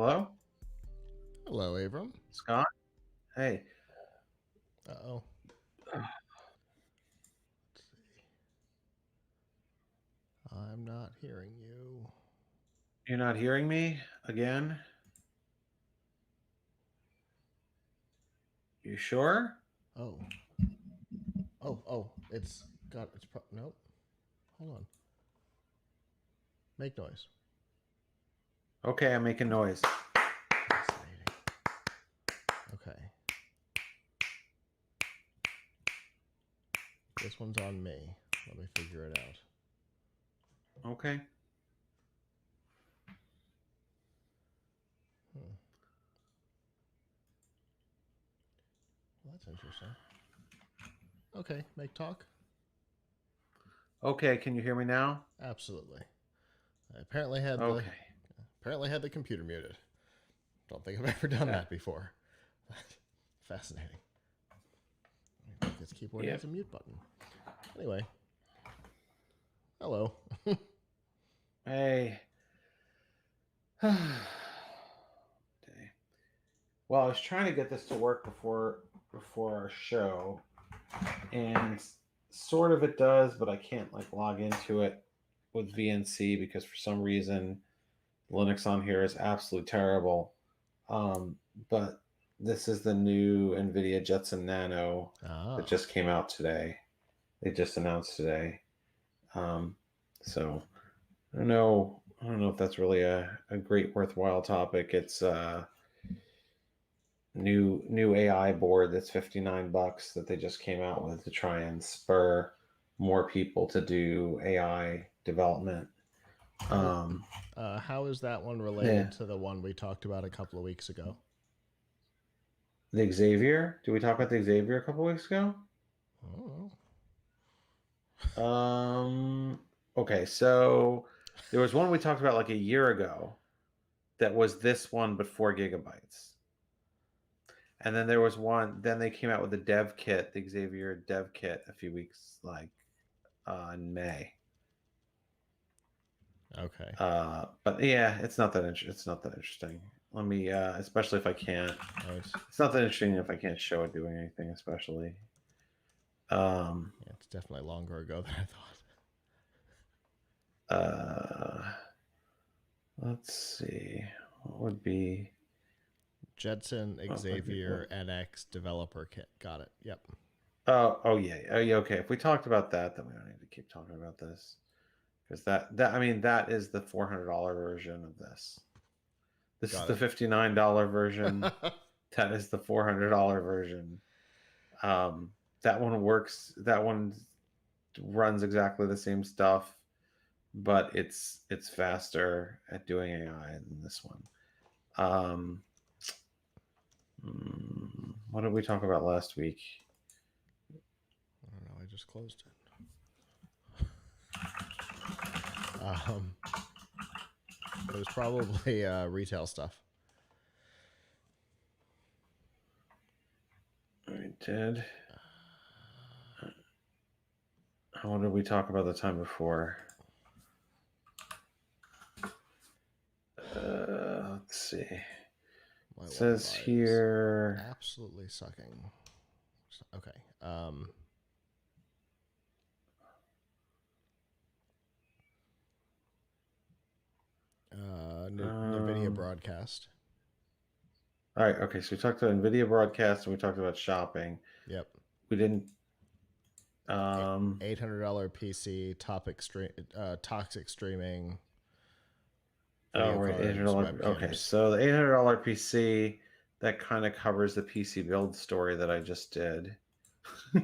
Hello, Hello, Abram. Scott. Hey, Uh-oh. Let's see. I'm not hearing you. you're not hearing me again? You sure? Oh. It's got it's nope. Hold on. Make noise. Okay, I'm making noise. Fascinating. Okay. This one's on me. Let me figure it out. Okay. Hmm. Well, that's interesting. Okay, make talk. Okay, can you hear me now? Absolutely. I Okay. apparently had the computer muted. Don't think I've ever done Uh, that before. Fascinating. I think this keyboard has yep. a mute button. Anyway, hello. Hey. Okay. Well, I was trying to get this to work before our show, and sort of it does, but I can't like log into it with VNC because for some reason Linux on here is absolutely terrible. But this is the new Nvidia Jetson Nano that Ah. just came out today. They just announced today. Um, so I don't know if that's really a great worthwhile topic. It's new AI board that's $59 that they just came out with to try and spur more people to do AI development. How Um, how is that one related yeah, to the one we talked about a couple of weeks ago? the Xavier. Did we talk about the Xavier a couple weeks ago? Oh, Okay, so there was one we talked about like a year ago that was this one but 4 gigabytes. And then there was one, then they came out with the dev kit, the Xavier dev kit a few weeks like in May. okay. But yeah, it's not that interesting. Let me especially if I can't Nice. it's not that interesting if I can't show it doing anything, especially. Um Yeah, it's definitely longer ago than I thought. uh let's see. What would be Jetson what would be Xavier what NX Developer Kit. Got it. Yep. Oh yeah. Okay. If we talked about that, then we don't need to keep talking about this because that I mean that is the $400 version of this. This is Got the $59 version. it. That is the $400 version. That one works. That one runs exactly the same stuff, but it's faster at doing AI than this one. Um, what did we talk about last week? I don't know. I just closed it. It was probably retail stuff. We did. What did we talk about the time before? Let's see. It My says Wi-Fi is here. absolutely sucking. Okay. Nvidia Um, broadcast. all right. Okay. So we talked about Nvidia broadcast and we talked about shopping. Yep. We didn't. Um, $800 PC, toxic streaming, oh, video right. cards, $800. Okay. webcams. So the $800 PC that kind of covers the PC build story that I just did. I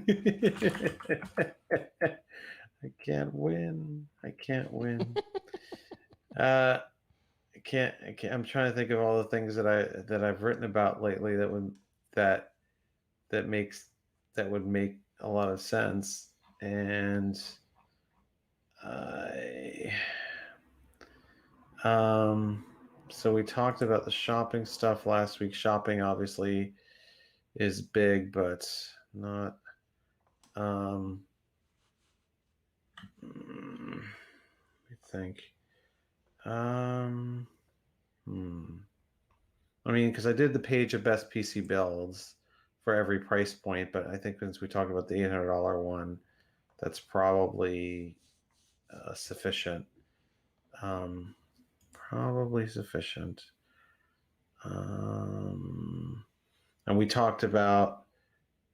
can't win. I can't win. Uh, I can't. I'm trying to think of all the things that I've written about lately that that makes that would make a lot of sense. And I um so we talked about the shopping stuff last week. Shopping obviously is big, but not I think. Um hmm. I mean, because I did the page of best PC builds for every price point, but I think since we talked about the $800 one, that's probably sufficient. Probably sufficient. And we talked about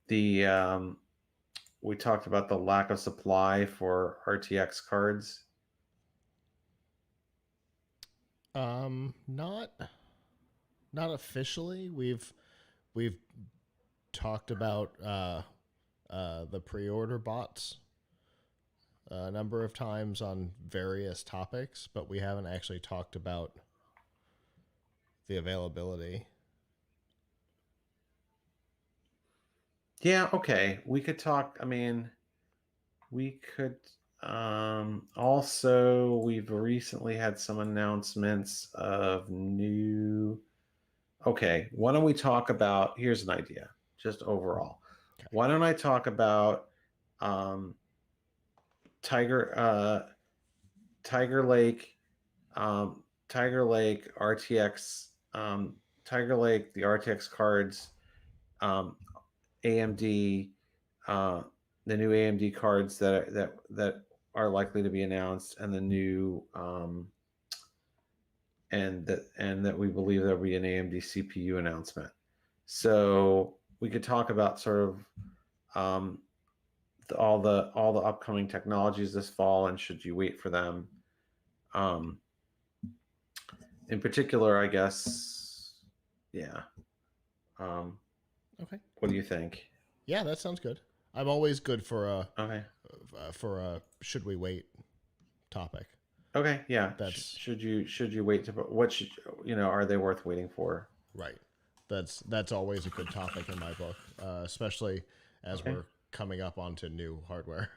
the lack of supply for RTX cards. Not officially. We've talked about the pre-order bots a number of times on various topics, but we haven't actually talked about the availability. Yeah, okay. We could talk. I mean, we could also, we've recently had some announcements of new. Okay, why don't we talk about, here's an idea, just overall. Okay. Why don't I talk about Tiger Lake RTX Tiger Lake, the RTX cards, AMD, the new AMD cards that are likely to be announced, and the new and that we believe there'll be an AMD CPU announcement. So we could talk about sort of all the upcoming technologies this fall, and should you wait for them. In particular, I guess, yeah. Okay. What do you think? Yeah, that sounds good. I'm always good for a should we wait topic. Okay, yeah. That's should you wait to, what should, are they worth waiting for? right. That's always a good topic in my book, especially as we're coming up onto new hardware.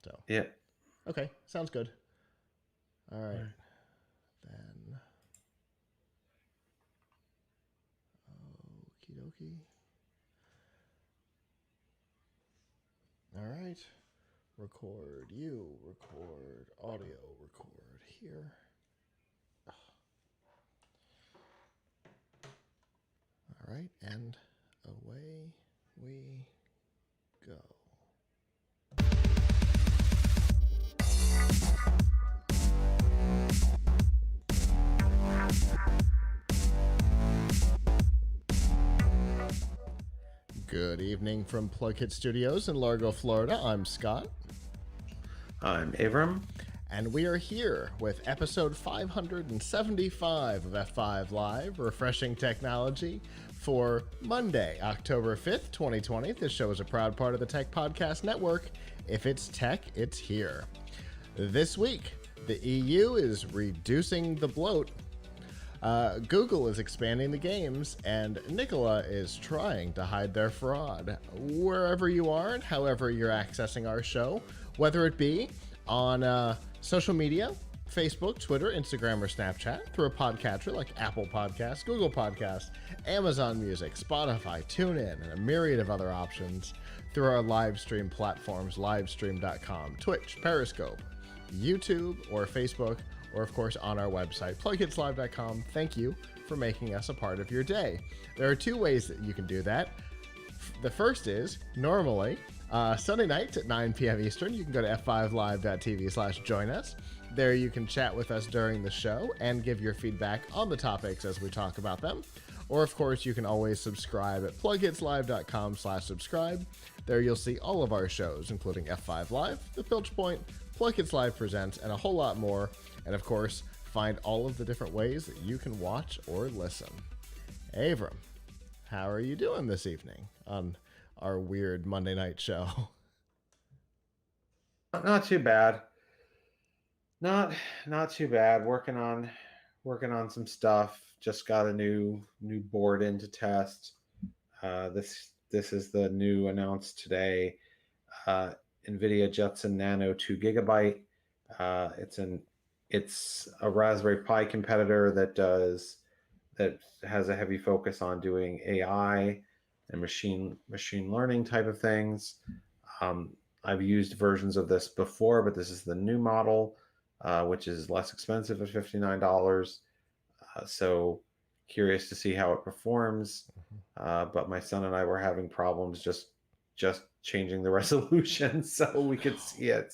So yeah. Okay, sounds good. All right. Then okie dokie. All right. Record you, record audio, record here. All right, and away we go. Good evening from Plugkit Studios in Largo, Florida. I'm Scott. I'm Avram. And we are here with episode 575 of F5 Live, refreshing technology for Monday, October 5th, 2020. This show is a proud part of the Tech Podcast Network. If it's tech, it's here. This week, the EU is reducing the bloat. Google is expanding the games, and Nikola is trying to hide their fraud. Wherever you are and however you're accessing our show, whether it be on social media, Facebook, Twitter, Instagram, or Snapchat, through a podcatcher like Apple Podcasts, Google Podcasts, Amazon Music, Spotify, TuneIn, and a myriad of other options, through our live stream platforms, livestream.com, Twitch, Periscope, YouTube, or Facebook, or of course on our website, plugkitslive.com. Thank you for making us a part of your day. There are two ways that you can do that. The first is, normally, Sunday nights at 9 p.m. Eastern, you can go to f5live.tv/join us. There you can chat with us during the show and give your feedback on the topics as we talk about them. Or, of course, you can always subscribe at plugkitslive.com/subscribe. There you'll see all of our shows, including F5 Live, The Filch Point, Plugkits Live Presents, and a whole lot more. And, of course, find all of the different ways that you can watch or listen. Avram, how are you doing this evening on our weird Monday night show? Not too bad. Not too bad. Working on some stuff. Just got a new board in to test. This is the new announced today. Nvidia Jetson Nano 2 Gigabyte. It's a Raspberry Pi competitor that has a heavy focus on doing AI and machine learning type of things. I've used versions of this before, but this is the new model, which is less expensive at $59. So curious to see how it performs. But my son and I were having problems just changing the resolution so we could see it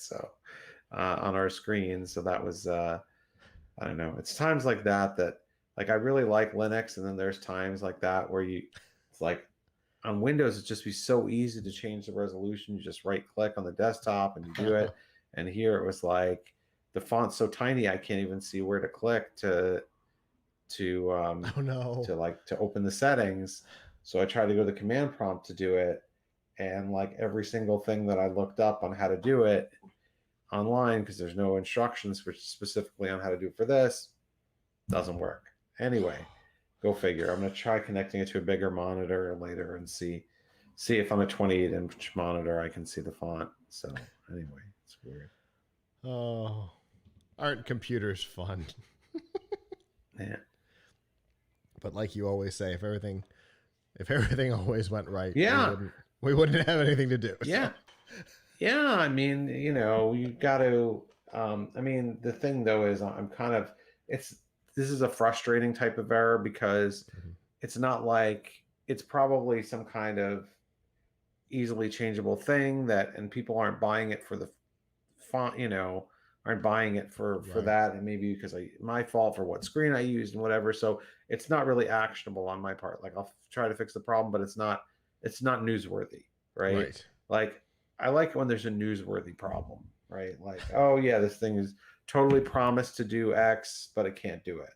on our screen. So that was I don't know. It's times like that like I really like Linux, and then there's times like that where it's like on Windows it's just be so easy to change the resolution. You just right click on the desktop and you do it. And here it was like the font's so tiny I can't even see where to click Oh no. to open the settings. So I tried to go to the command prompt to do it, and like every single thing that I looked up on how to do it online, because there's no instructions for specifically on how to do it for this, doesn't work. Anyway, go figure. I'm going to try connecting it to a bigger monitor later and see if on a 28-inch monitor I can see the font. So anyway, it's weird. Oh, aren't computers fun? Yeah. But like you always say, if everything always went right, Yeah. we wouldn't have anything to do. Yeah. So. Yeah. I mean, you got to, I mean, the thing though is I'm kind of, this is a frustrating type of error because it's not like it's probably some kind of easily changeable thing and people aren't buying it for the font, aren't buying it for that, and maybe because my fault for what screen I used and whatever. So it's not really actionable on my part. Like I'll try to fix the problem, but it's not newsworthy, right? Like I like it when there's a newsworthy problem, right? Like, oh yeah, this thing is totally promised to do X, but it can't do it.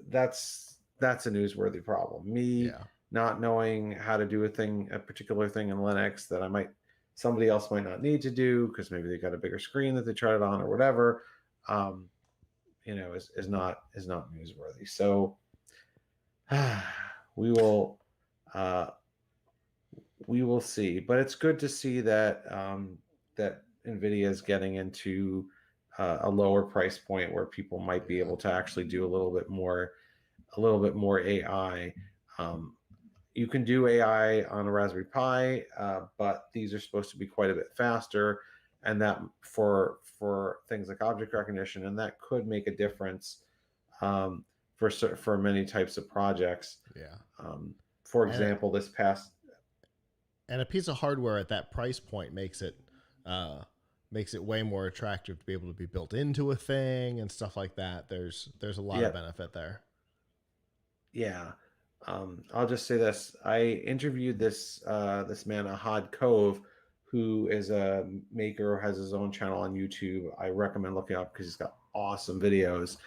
That's a newsworthy problem. Me not knowing how to do a particular thing in Linux that somebody else might not need to do because maybe they got a bigger screen that they tried it on or whatever, is not newsworthy. So we will see. But it's good to see that that Nvidia is getting into a lower price point where people might be able to actually do a little bit more AI. You can do AI on a Raspberry Pi, but these are supposed to be quite a bit faster, and that for things like object recognition, and that could make a difference for many types of projects. Yeah. For example, and a piece of hardware at that price point makes it way more attractive to be able to be built into a thing and stuff like that. There's a lot of benefit there. Yeah. I'll just say this. I interviewed this man, Ahad Kove, who is a maker, has his own channel on YouTube. I recommend looking up because he's got awesome videos.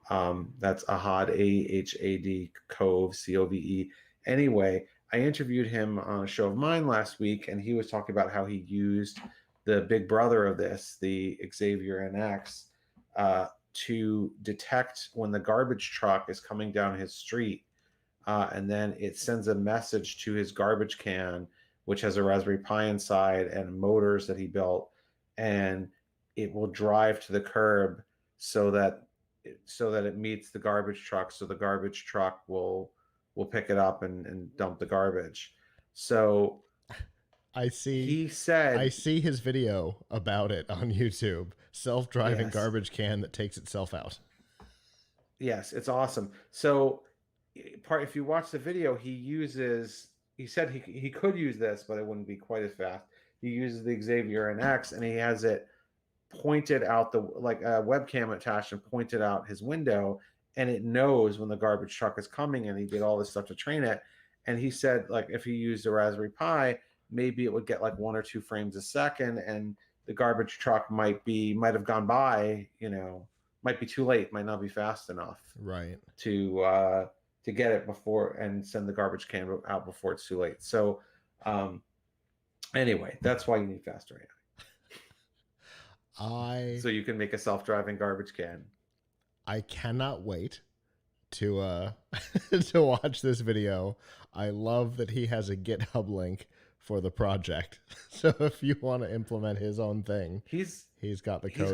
That's Ahad, Ahad, Kove, Cove. Anyway, I interviewed him on a show of mine last week, and he was talking about how he used the big brother of this, the Xavier NX, to detect when the garbage truck is coming down his street. And then it sends a message to his garbage can, which has a Raspberry Pi inside and motors that he built, and it will drive to the curb so that it meets the garbage truck. So the garbage truck will pick it up and dump the garbage. So he said, I see his video about it on YouTube. Self-driving garbage can that takes itself out. Yes, it's awesome. So if you watch the video, he said he could use this, but it wouldn't be quite as fast. He uses the Xavier NX, and he has it pointed out like a webcam attached and pointed out his window, and it knows when the garbage truck is coming, and he did all this stuff to train it. And he said, like, if he used a Raspberry Pi, maybe it would get like 1 or 2 frames a second, and the garbage truck might have gone by, might be too late, might not be fast enough, right, to get it before and send the garbage can out before it's too late. So anyway, that's why you need faster AI. So you can make a self-driving garbage can. I cannot wait to to watch this video. I love that he has a GitHub link for the project. So if you want to implement his own thing, he's got the code.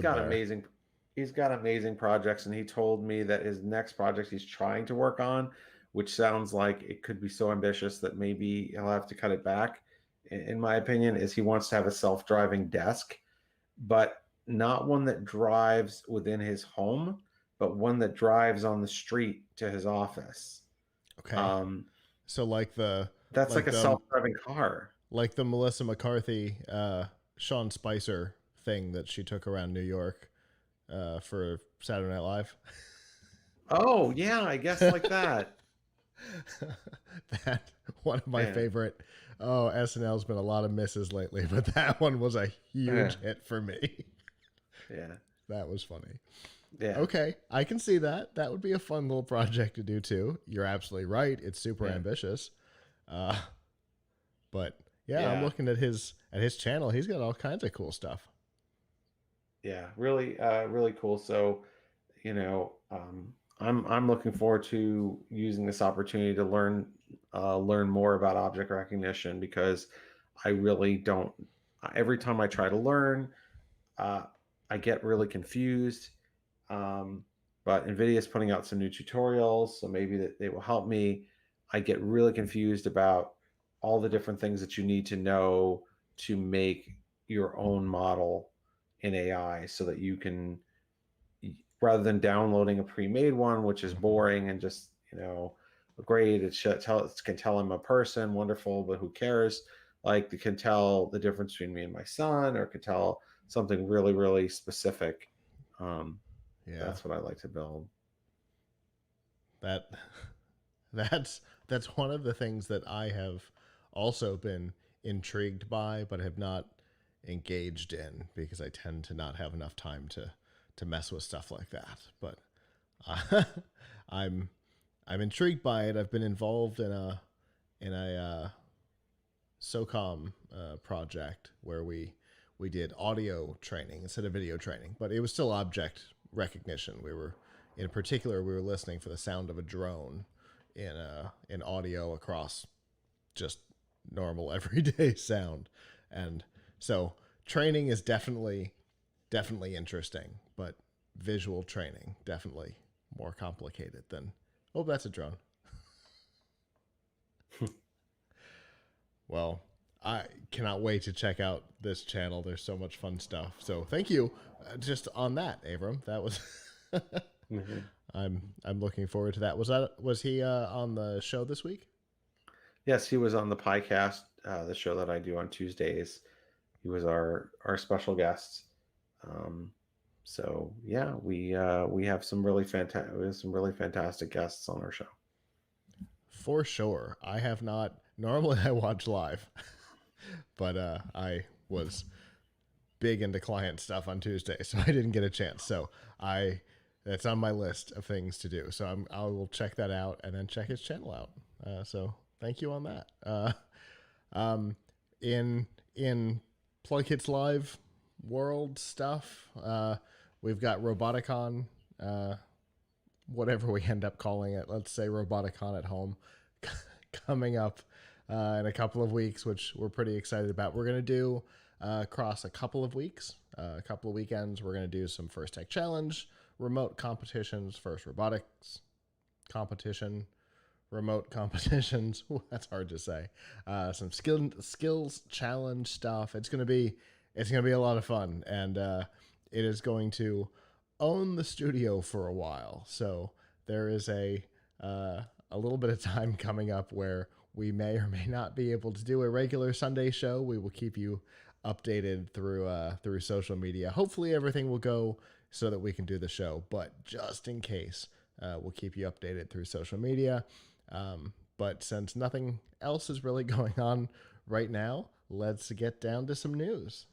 He's got amazing projects, and he told me that his next project he's trying to work on, which sounds like it could be so ambitious that maybe he'll have to cut it back, in my opinion, is he wants to have a self-driving desk, but not one that drives within his home, but one that drives on the street to his office. Okay. Um, So that's like like a the self-driving car. like the Melissa McCarthy, Sean Spicer thing that she took around New York for Saturday Night Live. Oh yeah, I guess like that. That one of my Yeah, favorite. Oh, SNL's been a lot of misses lately, but that one was a yeah, huge hit for me. yeah, That was funny. yeah, Okay, I can see that. That would be a fun little project to do too. You're absolutely right. It's super yeah, ambitious. Uh, but yeah, I'm yeah, looking at his channel. He's got all kinds of cool stuff. yeah. Really, really cool. So, I'm looking forward to using this opportunity to learn more about object recognition because I really don't. Every time I try to learn, uh, I get really confused. Um, but Nvidia is putting out some new tutorials, so maybe that they will help me. I get really confused about all the different things that you need to know to make your own model in AI so that you can, rather than downloading a pre-made one, which is boring and just, great, it can tell I'm a person, wonderful, but who cares? Like it can tell the difference between me and my son, or it can tell something really, really specific. Um, Yeah, that's what I like to build. that that's one of the things that I have also been intrigued by, but have not engaged in because I tend to not have enough time to mess with stuff like that. But I'm I'm intrigued by it. I've been involved in a SOCOM project where we did audio training instead of video training, but it was still object recognition. We were, in particular, we were listening for the sound of a drone in audio across just normal everyday sound, and so training is definitely interesting, but visual training definitely more complicated than. Oh, that's a drone. Well, I cannot wait to check out this channel. There's so much fun stuff. So thank you, just on that, Abram. That was. Mhm. I'm looking forward to that. Was he on the show this week? Yes, he was on the podcast, the show that I do on Tuesdays. He was our special guest. Um, so yeah, we have some really fantastic guests on our show. For sure. I have not. Normally, I watch live, but I was big into client stuff on Tuesday, so I didn't get a chance. So I that's on my list of things to do. So I will check that out and then check his channel out. So thank you on that. Um, in Plug Hits Live world stuff, we've got Roboticon, whatever we end up calling it. Let's say Roboticon at home coming up in a couple of weeks, which we're pretty excited about. We're going to do across a couple of weeks, a couple of weekends. We're going to do some First Tech Challenge, remote competitions, first robotics competition, remote competitions. Ooh, that's hard to say. Some skills challenge stuff. It's gonna be a lot of fun, and it is going to own the studio for a while. So there is a little bit of time coming up where we may or may not be able to do a regular Sunday show. We will keep you updated through social media. Hopefully everything will go so that we can do the show, but just in case, we'll keep you updated through social media. But since nothing else is really going on right now, let's get down to some news.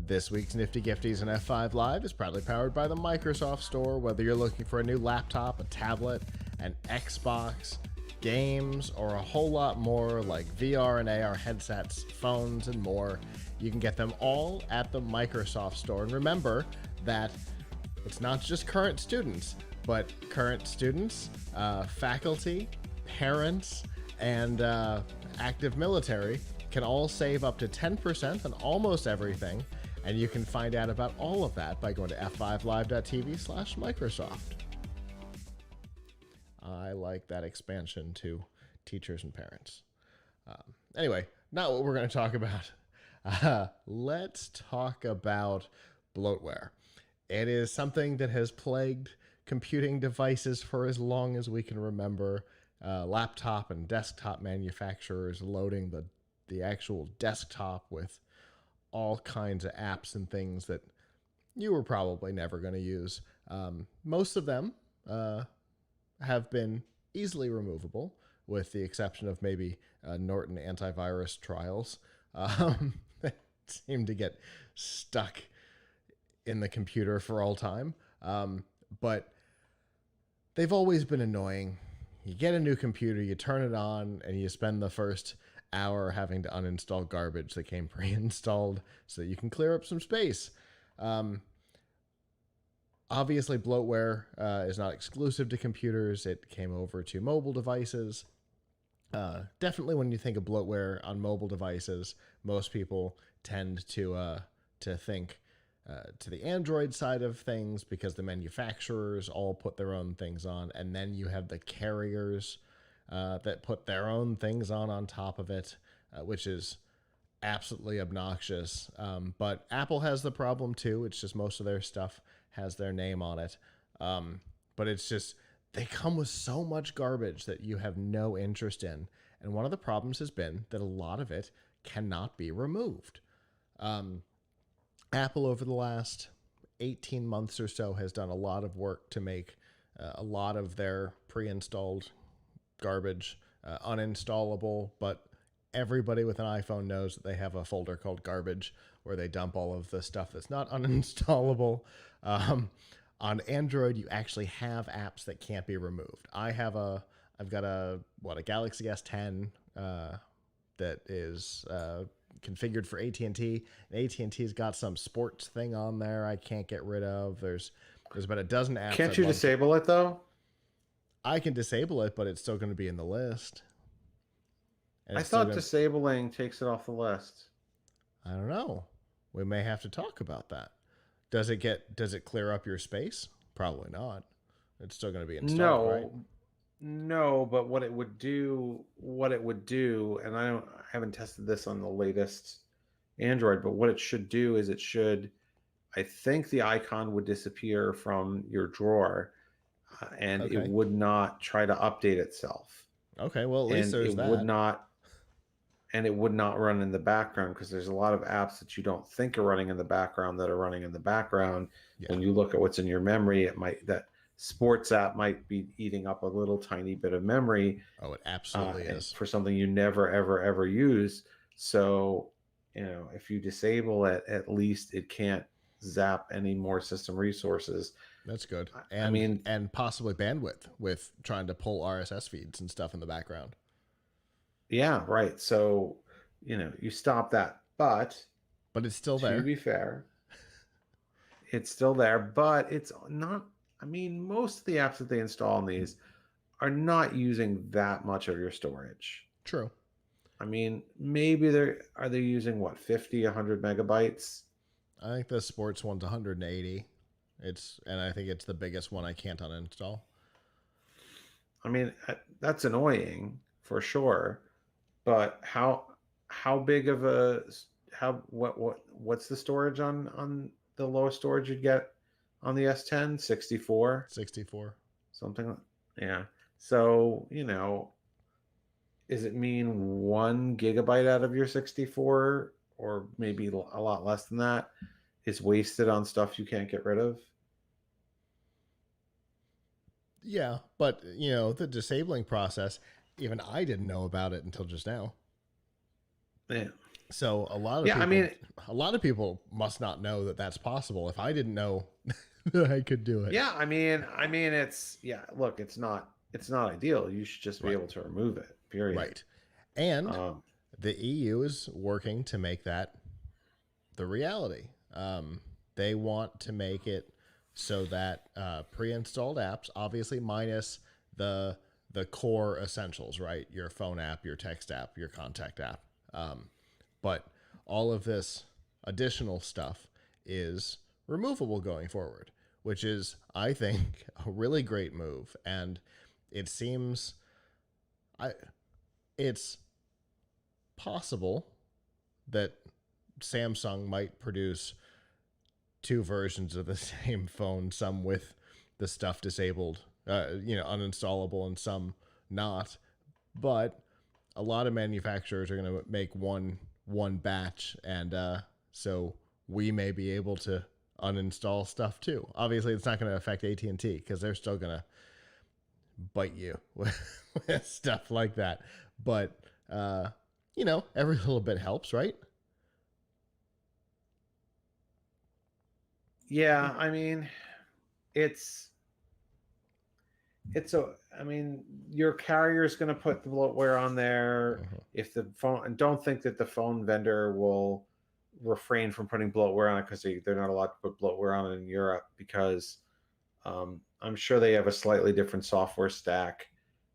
This week's Nifty Gifties and F5 Live is proudly powered by the Microsoft Store. Whether you're looking for a new laptop, a tablet, an Xbox, games, or a whole lot more like VR and AR headsets, phones, and more, you can get them all at the Microsoft Store. And remember that it's not just current students, but current students, faculty, parents, and active military can all save up to 10% on almost everything. And you can find out about all of that by going to f5live.tv/Microsoft. I like that expansion to teachers and parents. Anyway, not what we're going to talk about. Let's talk about bloatware. It is something that has plagued computing devices for as long as we can remember. Laptop and desktop manufacturers loading the actual desktop with all kinds of apps and things that you were probably never going to use. Most of them have been easily removable, with the exception of maybe Norton antivirus trials that seem to get stuck in the computer for all time. But they've always been annoying. You get a new computer, you turn it on, and you spend the first hour having to uninstall garbage that came pre-installed so that you can clear up some space. Obviously, bloatware is not exclusive to computers. It came over to mobile devices. Definitely, when you think of bloatware on mobile devices, most people tend to think to the Android side of things because the manufacturers all put their own things on, and then you have the carriers that put their own things on top of it, which is absolutely obnoxious. But Apple has the problem too. It's just most of their stuff has their name on it. But it's just, they come with so much garbage that you have no interest in. And one of the problems has been that a lot of it cannot be removed. Apple, over the last 18 months or so, has done a lot of work to make a lot of their pre-installed garbage uninstallable, but everybody with an iPhone knows that they have a folder called garbage where they dump all of the stuff that's not uninstallable. On Android, you actually have apps that can't be removed. I've got a Galaxy S10 that is configured for AT&T. And AT&T's got some sports thing on there I can't get rid of. There's about a dozen apps. Can't you disable it though? I can disable it, but it's still going to be in the list. And I thought disabling takes it off the list. I don't know. We may have to talk about that. Does it clear up your space? Probably not. It's still going to be installed, right? No, but what it would do, and I haven't tested this on the latest Android, but what it should do is I think the icon would disappear from your drawer, and it would not try to update itself. Okay, well, at least there's that. It would not run in the background, because there's a lot of apps that you don't think are running in the background that are running in the background. Yeah. When you look at what's in your memory, that sports app might be eating up a little tiny bit of memory. Oh, it absolutely is. For something you never, ever use. So, if you disable it, at least it can't zap any more system resources. That's good. And and possibly bandwidth with trying to pull RSS feeds and stuff in the background. Yeah, right. So, you stop that, but it's still there. To be fair, it's still there, but it's not. Most of the apps that they install on these are not using that much of your storage. True. Maybe are they using what, 50, 100 megabytes? I think the sports one's 180. And I think it's the biggest one I can't uninstall. That's annoying for sure. But how big of what's the storage on the lowest storage you'd get on the S10? 64? 64. Something like, yeah. So, does it mean 1 gigabyte out of your 64, or maybe a lot less than that, is wasted on stuff you can't get rid of? Yeah, but the disabling process, even I didn't know about it until just now. Yeah. So a lot of people must not know that that's possible. If I didn't know that I could do it. Yeah, look, it's not ideal. You should just be able to remove it. Period. Right. And the EU is working to make that the reality. They want to make it so that pre-installed apps, obviously minus the core essentials, right? Your phone app, your text app, your contact app. But all of this additional stuff is removable going forward, which is, I think, a really great move. And it seems I it's possible that Samsung might produce two versions of the same phone, some with the stuff disabled, uninstallable, and some not. But a lot of manufacturers are going to make one batch, and so we may be able to uninstall stuff too. Obviously, it's not going to affect AT&T because they're still going to bite you with stuff like that. But every little bit helps, right? Yeah, I mean, it's it's a I mean, your carrier is going to put the bloatware on there. Mm-hmm. If the phone, and don't think that the phone vendor will refrain from putting bloatware on it because they're not allowed to put bloatware on it in Europe because I'm sure they have a slightly different software stack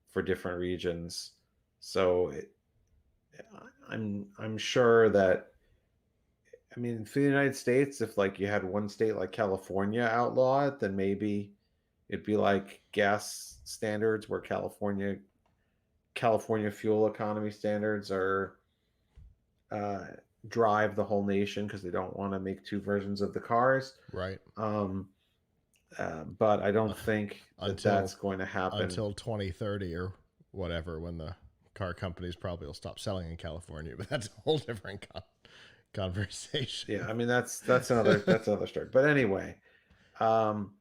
for different regions. So I'm sure that, I mean, for the United States, if like you had one state like California outlaw it, then maybe it'd be like gas standards where California fuel economy standards are uh, drive the whole nation because they don't want to make two versions of the cars. Right. Um, but I don't think that until that's going to happen. until 2030 or whatever, when the car companies probably will stop selling in California. But that's a whole different conversation. Yeah, I mean that's another story. But anyway, um,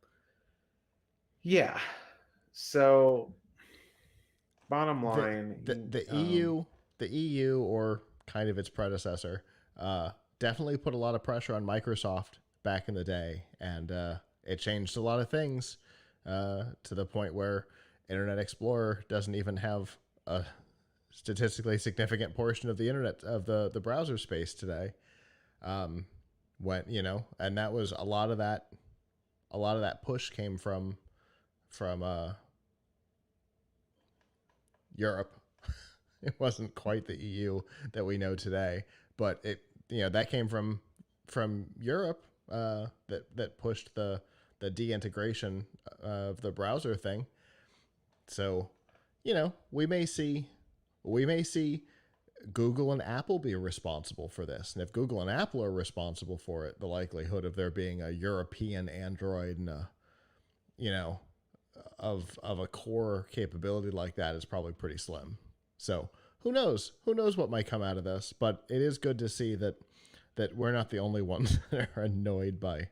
yeah. So bottom the, line, the EU, the EU, or kind of its predecessor, definitely put a lot of pressure on Microsoft back in the day, and it changed a lot of things to the point where Internet Explorer doesn't even have a statistically significant portion of the internet of the browser space today. When and that was a lot of that push came from Europe. It wasn't quite the EU that we know today, but that came from Europe, that pushed the deintegration of the browser thing. So, we may see Google and Apple be responsible for this. And if Google and Apple are responsible for it, the likelihood of there being a European Android and you know, of a core capability like that is probably pretty slim. So who knows? Who knows what might come out of this? But it is good to see that we're not the only ones that are annoyed by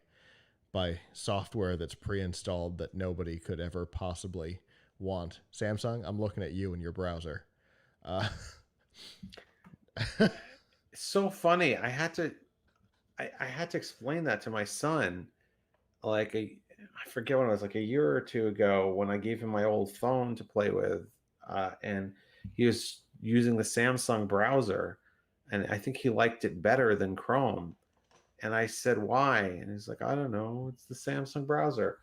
software that's pre-installed that nobody could ever possibly want. Samsung, I'm looking at you in your browser. it's so funny. I had to explain that to my son, like I forget when it was, like a year or two ago, when I gave him my old phone to play with, and he was using the Samsung browser, and I think he liked it better than Chrome. And I said, "Why?" And he's like, "I don't know. It's the Samsung browser."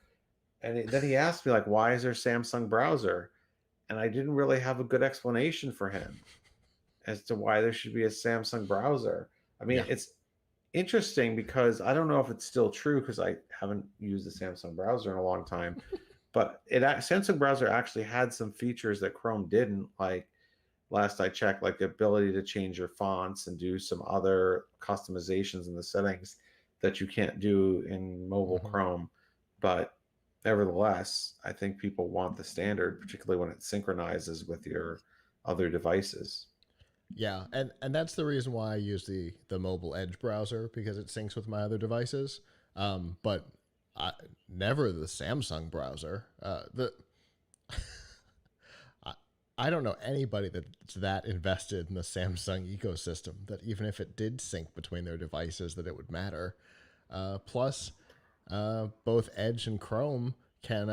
And then he asked me, like, "Why is there Samsung browser?" And I didn't really have a good explanation for him as to why there should be a Samsung browser. I mean, Yeah. it's interesting because I don't know if it's still true because I haven't used the Samsung browser in a long time, but Samsung browser actually had some features that Chrome didn't. Like last I checked, like the ability to change your fonts and do some other customizations in the settings that you can't do in mobile Mm-hmm. Chrome. But nevertheless, I think people want the standard, particularly when it synchronizes with your other devices. Yeah, and that's the reason why I use the mobile Edge browser, because it syncs with my other devices. But never the Samsung browser. I, I don't know anybody that's that invested in the Samsung ecosystem that even if it did sync between their devices, that it would matter. Plus, both Edge and Chrome can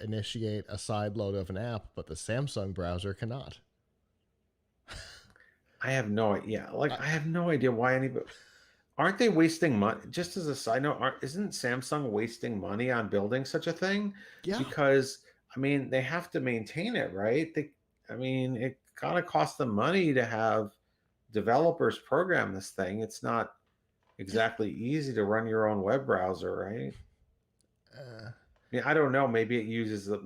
initiate a side load of an app, but the Samsung browser cannot. I have no idea. Like, Uh, I have no idea why anybody. Aren't they wasting money? Just as a side note, isn't Samsung wasting money on building such a thing? yeah, Because I mean, they have to maintain it, right? I mean, it gotta cost them money to have developers program this thing. It's not yeah. exactly easy to run your own web browser, right? Yeah, I don't know. Maybe it uses the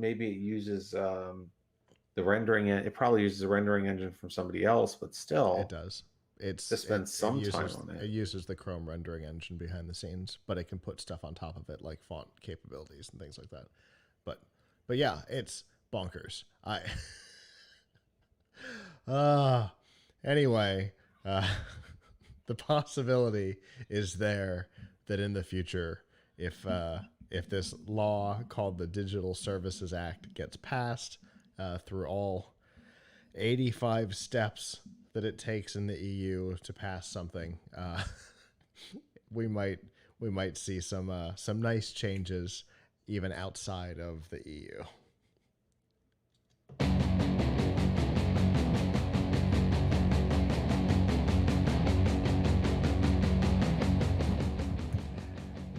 rendering. It probably uses a rendering engine from somebody else, but It still, does. to It's spend some time on it it. uses the Chrome rendering engine behind the scenes, but it can put stuff on top of it like font capabilities and things like that. But but yeah, it's bonkers. I uh anyway, uh the possibility is there that in the future, if this law called the Digital Services Act gets passed through all 85 steps that it takes in the EU to pass something, we might we might see some nice changes even outside of the EU.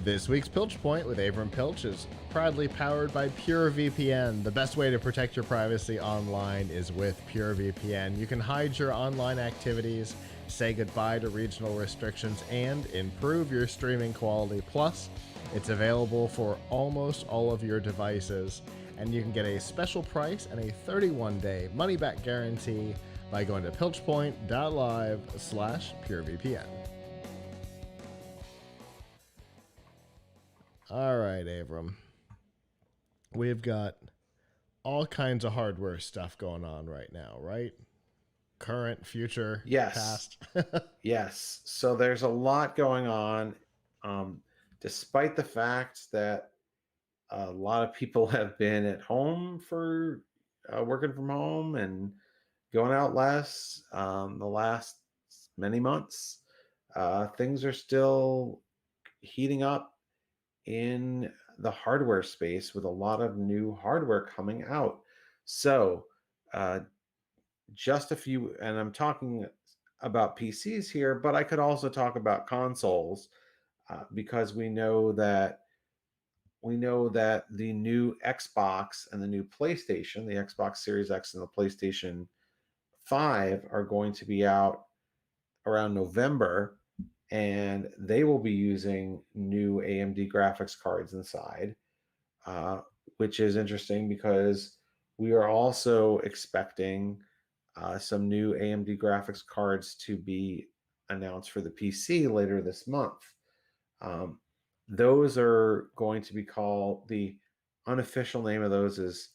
This week's Pilch Point with Abram Pilch is proudly powered by PureVPN. The best way to protect your privacy online is with PureVPN. You can hide your online activities, say goodbye to regional restrictions, and improve your streaming quality. Plus, it's available for almost all of your devices, and you can get a special price and a 31-day money-back guarantee by going to pilchpoint.live/PureVPN. All right, Abram. We've got all kinds of hardware stuff going on right now, right? Current, future, Yes, past. yes. So there's a lot going on, despite the fact that a lot of people have been at home for working from home and going out less the last many months. Things are still heating up in the hardware space with a lot of new hardware coming out. So, uh, just a few, and I'm talking about PCs here, but I could also talk about consoles because we know that the new Xbox and the new PlayStation, the Xbox Series X and the PlayStation 5, are going to be out around November, and they will be using new AMD graphics cards inside, uh, which is interesting because we are also expecting some new AMD graphics cards to be announced for the PC later this month. Um, those are going to be called, the unofficial name of those is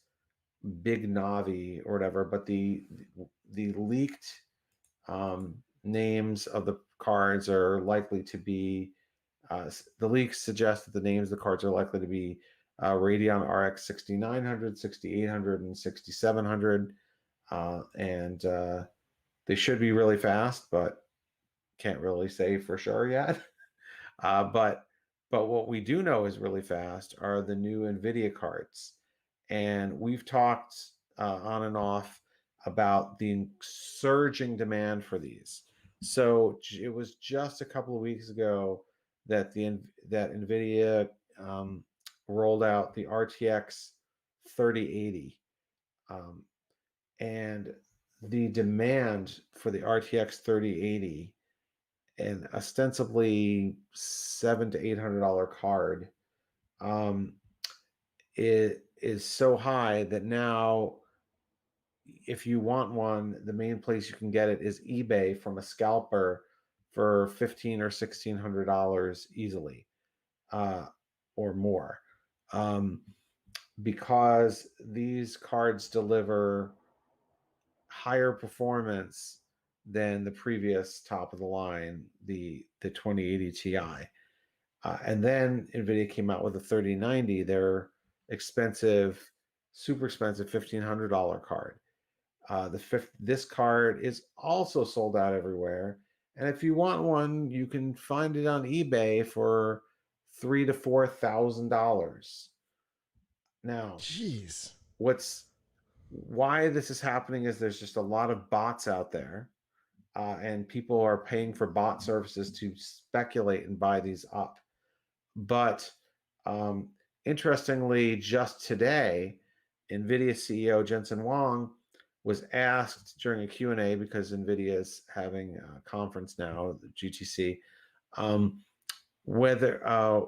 Big Navi or whatever, but the leaked names of the cards are likely to be, the leaks suggest that the names of the cards are likely to be Radeon RX 6900, 6800, and 6700. And they should be really fast, but can't really say for sure yet. But what we do know is really fast are the new Nvidia cards, and we've talked on and off about the surging demand for these. So it was just a couple of weeks ago that that Nvidia rolled out the RTX 3080, um, and the demand for the RTX 3080, an ostensibly $700 to $800 card, um, it is so high that now, if you want one, the main place you can get it is eBay from a scalper for $1,500 or $1,600 easily, uh, or more, um, because these cards deliver higher performance than the previous top of the line, the 2080 Ti. And then Nvidia came out with a 3090, their expensive, super expensive $1,500 card. This card is also sold out everywhere, and if you want one, you can find it on eBay for $3,000 to $4,000. Now, Jeez. what's why this is happening is there's just a lot of bots out there, and people are paying for bot services to speculate and buy these up. But um, interestingly, just today, NVIDIA CEO Jensen Huang was asked during a Q&A, because NVIDIA is having a conference now, the GTC, whether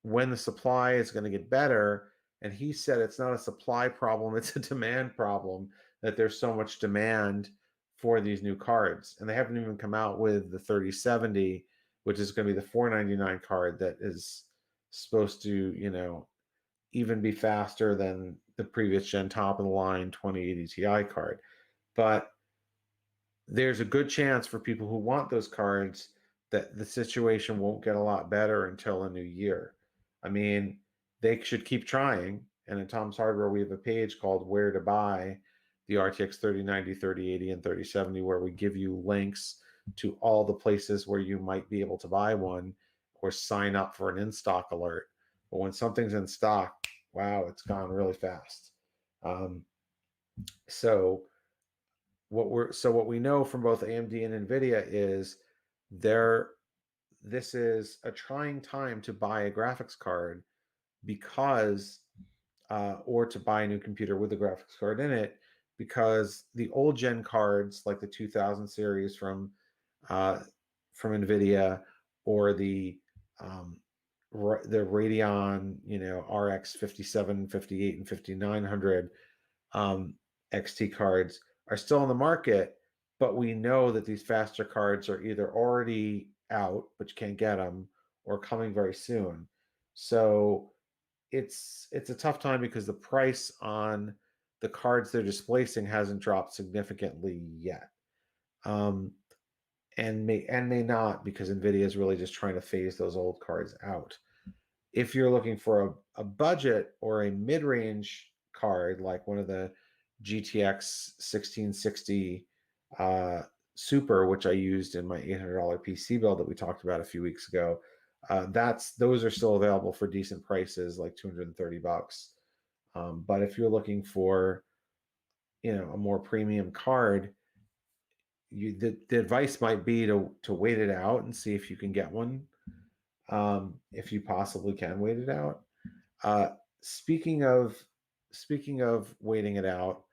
when the supply is going to get better, and he said it's not a supply problem, it's a demand problem, that there's so much demand for these new cards. And they haven't even come out with the 3070, which is going to be the $499 card that is supposed to, even be faster than the previous gen top of the line 2080 Ti card. But there's a good chance for people who want those cards that the situation won't get a lot better until a new year. I mean, they should keep trying. And at Tom's Hardware, we have a page called Where to Buy the RTX 3090, 3080, and 3070, where we give you links to all the places where you might be able to buy one or sign up for an in-stock alert. But when something's in stock, wow, it's gone really fast. So what we know from both AMD and Nvidia is this is a trying time to buy a graphics card because or to buy a new computer with a graphics card in it, because the old gen cards like the 2000 series from Nvidia, or the Radeon, RX 57, 58, and 5900 XT cards are still on the market, but we know that these faster cards are either already out, but you can't get them, or coming very soon. So it's a tough time because the price on the cards they're displacing hasn't dropped significantly yet, and may not, because Nvidia is really just trying to phase those old cards out. If you're looking for a budget or a mid-range card, like one of the GTX 1660 Super, which I used in my $800 PC build that we talked about a few weeks ago, those are still available for decent prices, like $230. But if you're looking for, a more premium card, the advice might be to wait it out and see if you can get one, if you possibly can wait it out. Speaking of waiting it out,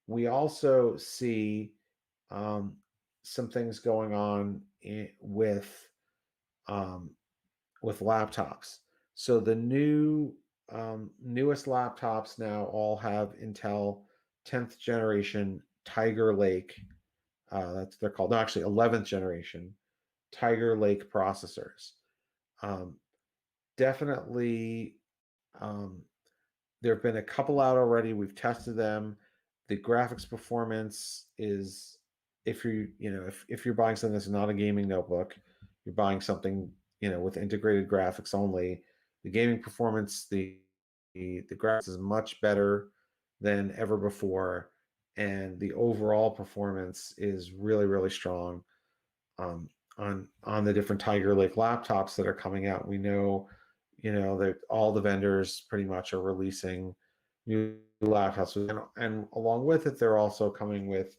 we also see some things going on with laptops. So the newest laptops now all have Intel 10th generation Tiger Lake. They're called, no, actually 11th generation Tiger Lake processors. Definitely, there have been a couple out already. We've tested them. The graphics performance is, if you're buying something that's not a gaming notebook, you're buying something, with integrated graphics only, the gaming performance, the graphics is much better than ever before, and the overall performance is really, really strong. On the different Tiger Lake laptops that are coming out, we know, that all the vendors pretty much are releasing new laptops, and along with it, they're also coming with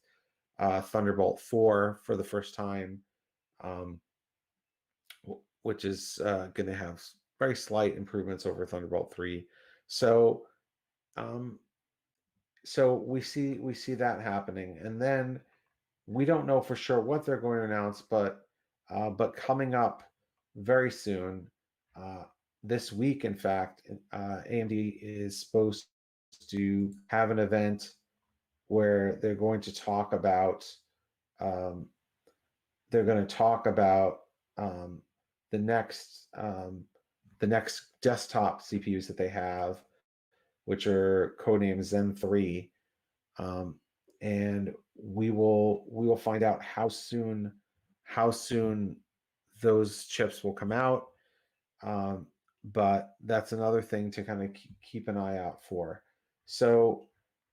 Thunderbolt 4 for the first time, which is going to have very slight improvements over Thunderbolt 3. So, we see that happening, and then we don't know for sure what they're going to announce, but coming up very soon, this week, in fact, AMD is supposed to have an event where they're going to talk about um, the next desktop CPUs that they have, which are codenamed Zen 3, and we will find out how soon those chips will come out. But that's another thing to kind of keep an eye out for. So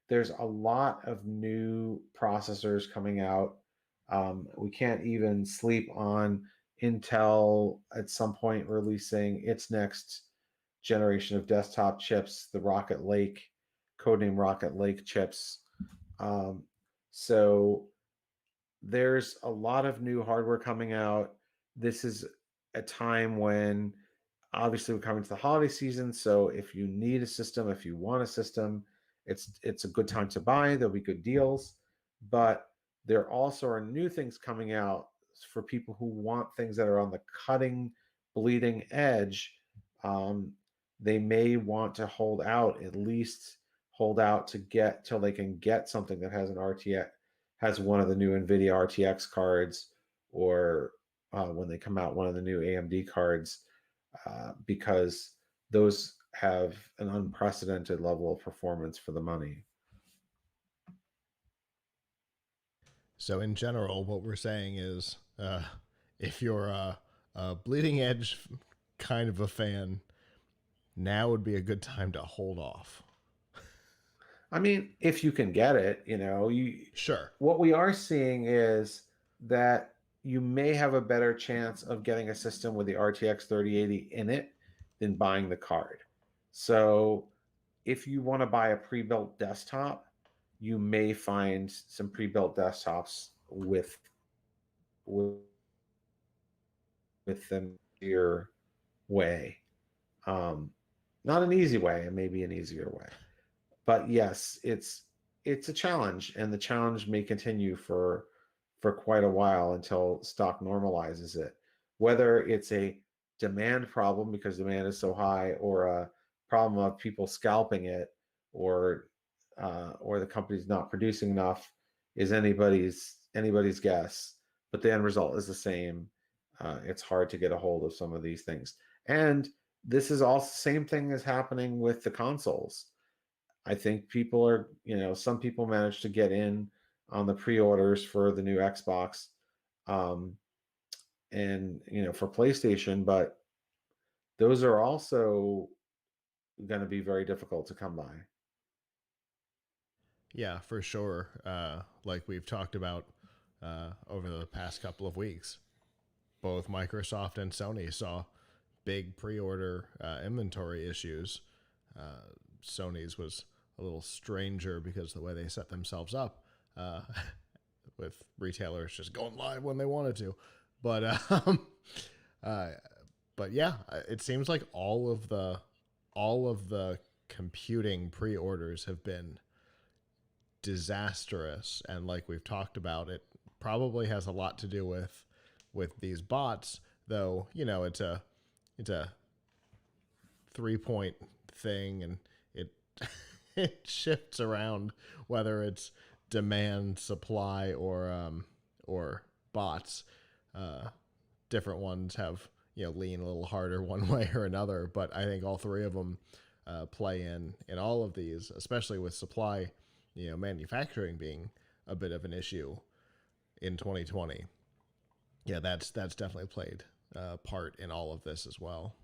there's a lot of new processors coming out. We can't even sleep on Intel at some point releasing its next generation of desktop chips, the Rocket Lake, codename Rocket Lake chips. So there's a lot of new hardware coming out. This is a time when, obviously, we're coming to the holiday season. So if you need a system, if you want a system, it's a good time to buy. There'll be good deals, but there also are new things coming out for people who want things that are on the cutting, bleeding edge. they may want to hold out, at least hold out to get till they can get something that has an RTX, has one of the new Nvidia RTX cards, or when they come out, one of the new AMD cards, because those have an unprecedented level of performance for the money. So in general, what we're saying is, if you're a bleeding edge kind of a fan, now would be a good time to hold off. I mean, if you can get it, Sure. what we are seeing is that you may have a better chance of getting a system with the RTX 3080 in it than buying the card. So if you want to buy a pre-built desktop, you may find some pre-built desktops with with them your way. Um, Not an easy way, and maybe an easier way. But yes, it's a challenge, and the challenge may continue for quite a while until stock normalizes it. Whether it's a demand problem because demand is so high, or a problem of people scalping it, or the company's not producing enough, is anybody's guess. But the end result is the same. It's hard to get a hold of some of these things, and this is also the same thing is happening with the consoles. I think people are, some people manage to get in on the pre-orders for the new Xbox, um, and for PlayStation, but those are also going to be very difficult to come by. Yeah, for sure. Like we've talked about over the past couple of weeks, both Microsoft and Sony saw big pre-order inventory issues. Sony's was a little stranger because of the way they set themselves up, uh, with retailers just going live when they wanted to. But uh, but yeah, it seems like all of the computing pre-orders have been disastrous, and like we've talked about, it probably has a lot to do with these bots. Though it's a 3 point thing, and it it shifts around whether it's demand, supply, or bots. Uh, Different ones have lean a little harder one way or another, but I think all three of them play in all of these, especially with supply, manufacturing being a bit of an issue in 2020. Yeah, that's definitely played part in all of this as well.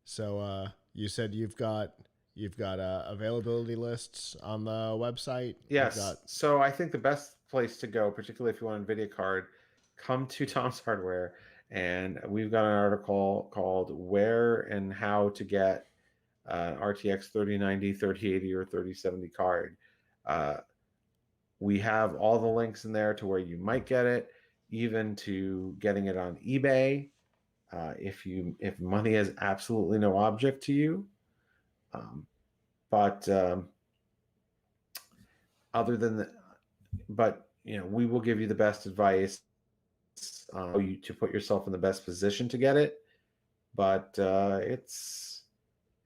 So you said you've got availability lists on the website. You've Yes. got So I think the best place to go, particularly if you want an Nvidia card, come to Tom's Hardware, and we've got an article called "Where and How to Get RTX 3090, 3080, or 3070 card." Uh, we have all the links in there to where you might get it, even to getting it on eBay, if money is absolutely no object to you. Um, but other than that, but we will give you the best advice, you to put yourself in the best position to get it. But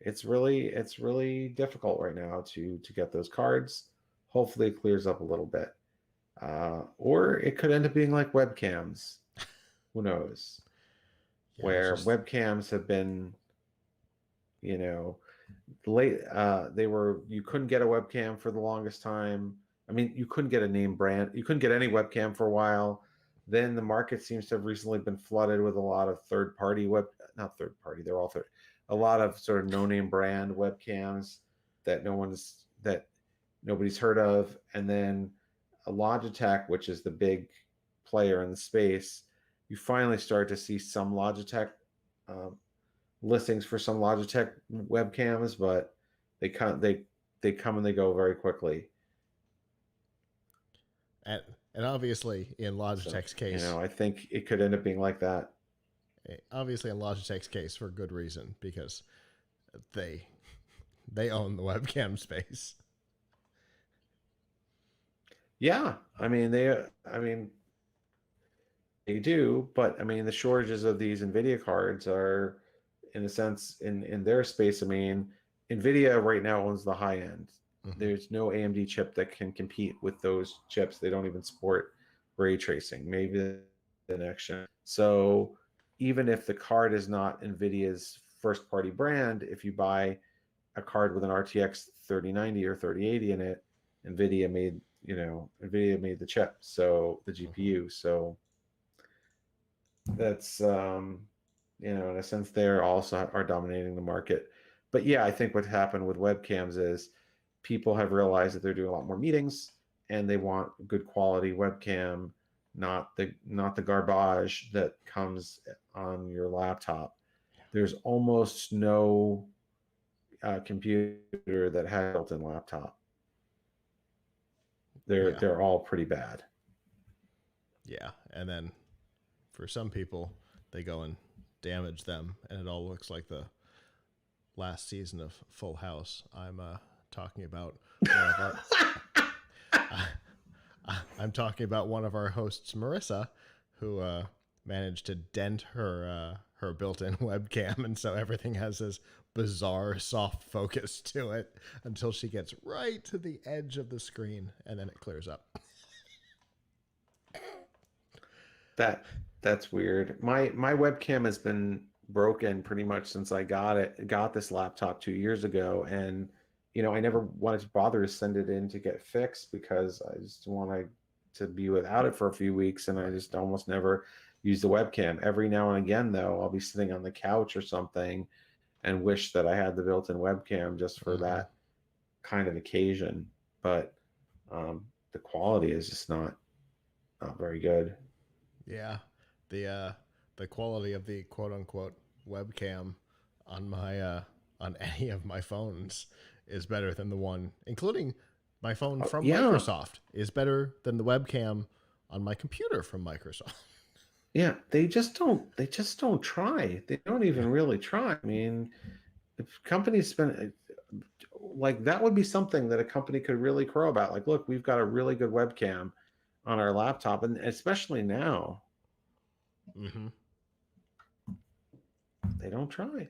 it's really difficult right now to get those cards. Hopefully it clears up a little bit, or it could end up being like webcams. Who knows? yeah, it's Where just webcams have been, you know late, they were you couldn't get a webcam for the longest time. I mean, you couldn't get a name brand, you couldn't get any webcam for a while. Then the market seems to have recently been flooded with a lot of third party web not third party, they're all third, a lot of sort of no name brand webcams that nobody's heard of. And then a Logitech, which is the big player in the space, you finally start to see some Logitech, um, listings for some Logitech webcams, but they come and they go very quickly. and, and obviously in So, Logitech's case, I think it could end up being like that. for good reason, because they they own the webcam space. Yeah, I mean do, but I mean, the shortages of these Nvidia cards are, in a sense, in their space. I mean, Nvidia right now owns the high end. There's no AMD chip that can compete with those chips. They don't even support ray tracing. Maybe the next gen. So even if the card is not Nvidia's first party brand, if you buy a card with an RTX 3090 or 3080 in it, Nvidia made the chip, so the GPU. So that's in a sense they're also are dominating the market. But yeah, I think what happened with webcams is people have realized that they're doing a lot more meetings and they want good quality webcam, not the garbage that comes on your laptop. There's almost no computer that has a built-in laptop. They're all pretty bad. Yeah, and then for some people, they go and damage them, and it all looks like the last season of Full House. I'm talking about one of our, I'm talking about one of our hosts, Marissa, who managed to dent her built-in webcam, and so everything has this bizarre soft focus to it until she gets right to the edge of the screen, and then it clears up. That's weird. My webcam has been broken pretty much since I got this laptop 2 years ago, and I never wanted to bother to send it in to get fixed because I just wanted to be without it for a few weeks, and I just almost never use the webcam. Every now and again, though, I'll be sitting on the couch or something and wish that I had the built-in webcam just for that kind of occasion. But the quality is just not very good. Yeah, the quality of the quote unquote webcam on my on any of my phones is better than the one, including my phone from Microsoft, is better than the webcam on my computer from Microsoft. Yeah, they just don't try. They don't even really try. I mean, if companies spend like that would be something that a company could really crow about. Like, look, we've got a really good webcam on our laptop, and especially now, they don't try.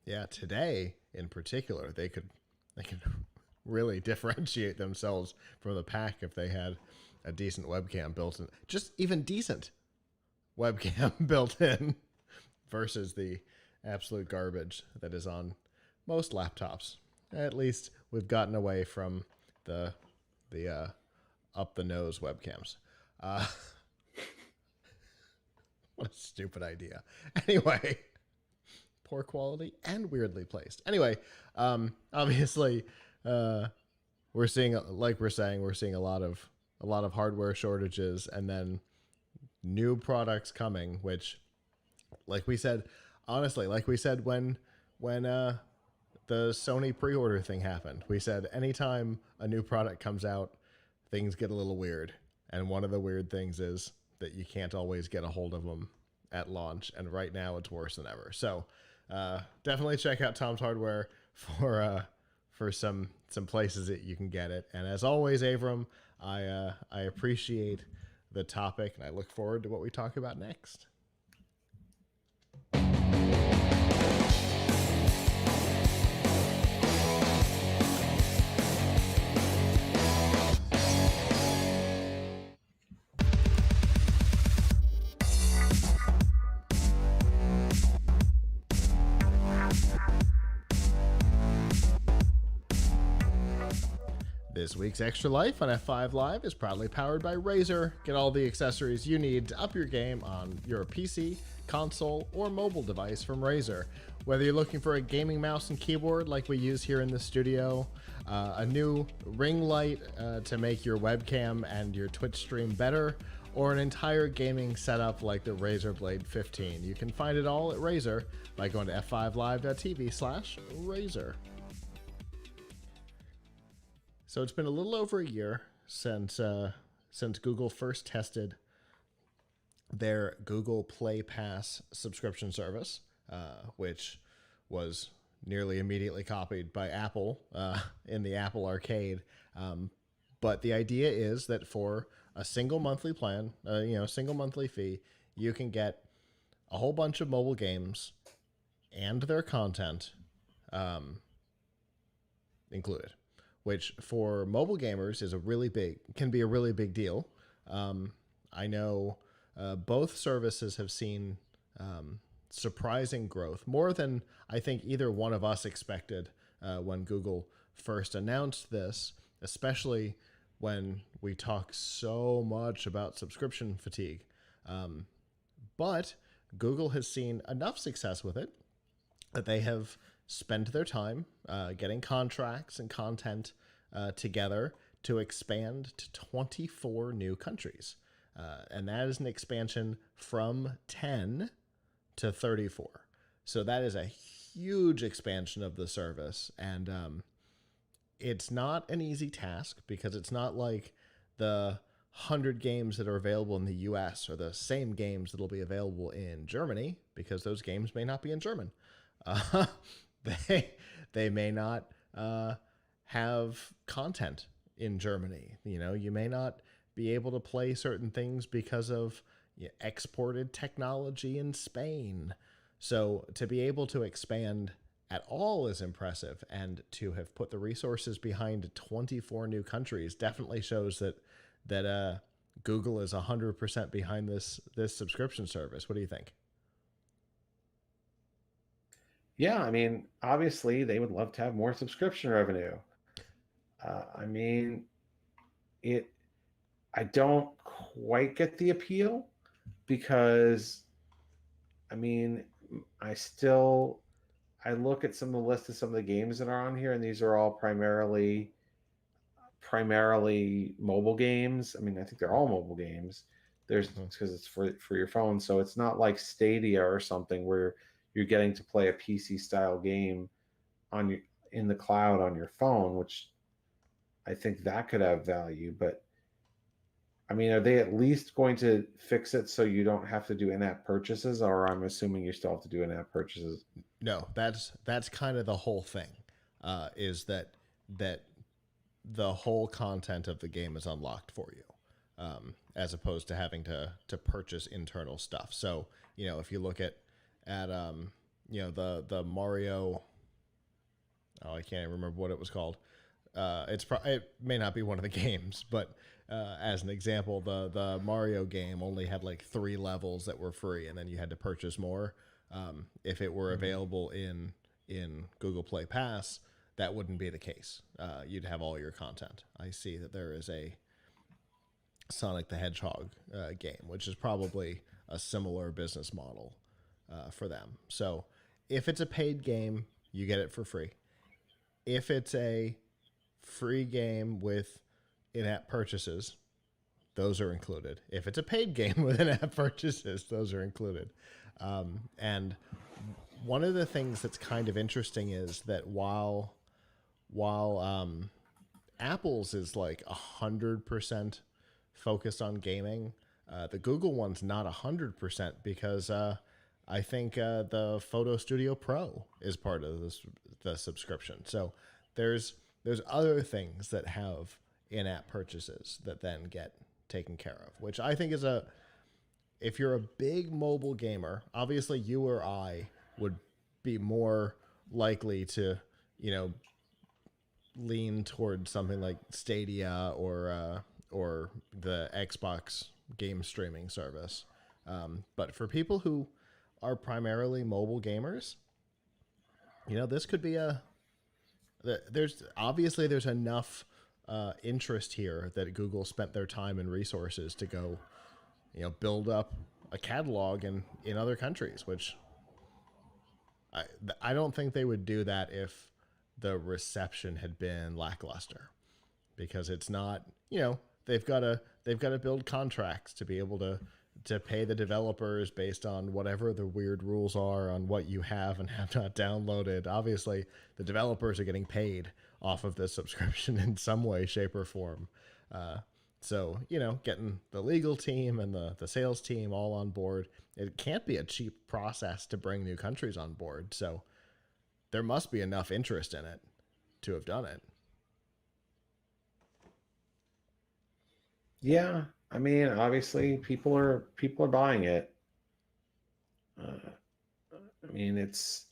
Yeah, today in particular, they could really differentiate themselves from the pack if they had a decent webcam built in, just even decent webcam built in, versus the absolute garbage that is on most laptops. At least we've gotten away from the up the nose webcams. What a stupid idea. Anyway, poor quality and weirdly placed. Anyway, obviously, we're seeing, like we're saying, we're seeing a lot of hardware shortages, and then new products coming, which, like we said, honestly, like we said when the Sony pre-order thing happened, we said anytime a new product comes out, things get a little weird. And one of the weird things is that you can't always get a hold of them at launch, and right now it's worse than ever. So definitely check out Tom's Hardware for some places that you can get it. And as always, Avram, I appreciate the topic, and I look forward to what we talk about next. This week's Extra Life on F5 Live is proudly powered by Razer. Get all the accessories you need to up your game on your PC, console, or mobile device from Razer. Whether you're looking for a gaming mouse and keyboard like we use here in the studio, a new ring light to make your webcam and your Twitch stream better, or an entire gaming setup like the Razer Blade 15, you can find it all at Razer by going to f5live.tv/Razer. So it's been a little over a year since Google first tested their Google Play Pass subscription service, which was nearly immediately copied by Apple in the Apple Arcade. But the idea is that for a single monthly plan, single monthly fee, you can get a whole bunch of mobile games and their content um, included, which for mobile gamers is can be a really big deal. I know both services have seen surprising growth, more than I think either one of us expected when Google first announced this, especially when we talk so much about subscription fatigue. But Google has seen enough success with it that they have spent their time getting contracts and content together to expand to 24 new countries. And that is an expansion from 10 to 34. So that is a huge expansion of the service. And it's not an easy task because it's not like the 100 games that are available in the US are the same games that will be available in Germany, because those games may not be in German. Uh, they may not have content in Germany. You know, you may not be able to play certain things because of exported technology in Spain. So to be able to expand at all is impressive, and to have put the resources behind 24 new countries definitely shows that Google is 100% behind this subscription service. What do you think? Yeah, I mean, obviously they would love to have more subscription revenue. I mean, it. I don't quite get the appeal because, I mean, I still I look at some of the list of some of the games that are on here, and these are all primarily mobile games. I mean, I think they're all mobile games. There's Mhm. because it's for your phone, so it's not like Stadia or something where you're getting to play a PC style game on your in the cloud on your phone, which I think that could have value. But I mean, are they at least going to fix it so you don't have to do in-app purchases, or I'm assuming you still have to do in-app purchases? No, that's kind of the whole thing. Is that the whole content of the game is unlocked for you, as opposed to having to purchase internal stuff. So if you look at the Mario, oh, I can't remember what it was called. It may not be one of the games, but as an example, the Mario game only had like 3 levels that were free, and then you had to purchase more. If it were available in Google Play Pass, that wouldn't be the case. You'd have all your content. I see that there is a Sonic the Hedgehog game, which is probably a similar business model for them. So if it's a paid game, you get it for free. If it's a free game with in-app purchases, those are included. If it's a paid game with in-app purchases, those are included. And one of the things that's kind of interesting is that while Apple's is like 100% focused on gaming, the Google one's not 100% because I think the Photo Studio Pro is part of the subscription. So there's other things that have in-app purchases that then get taken care of, which I think is if you're a big mobile gamer, obviously you or I would be more likely to, lean towards something like Stadia or the Xbox game streaming service. But for people who are primarily mobile gamers, this could be there's enough interest here that Google spent their time and resources to go, build up a catalog in other countries, which I don't think they would do that if the reception had been lackluster, because it's not, they've got to build contracts to be able to pay the developers based on whatever the weird rules are on what you have and have not downloaded. Obviously, the developers are getting paid off of this subscription in some way, shape, or form. So, getting the legal team and the sales team all on board, it can't be a cheap process to bring new countries on board. So there must be enough interest in it to have done it. Yeah, I mean, obviously people are buying it. I mean, it's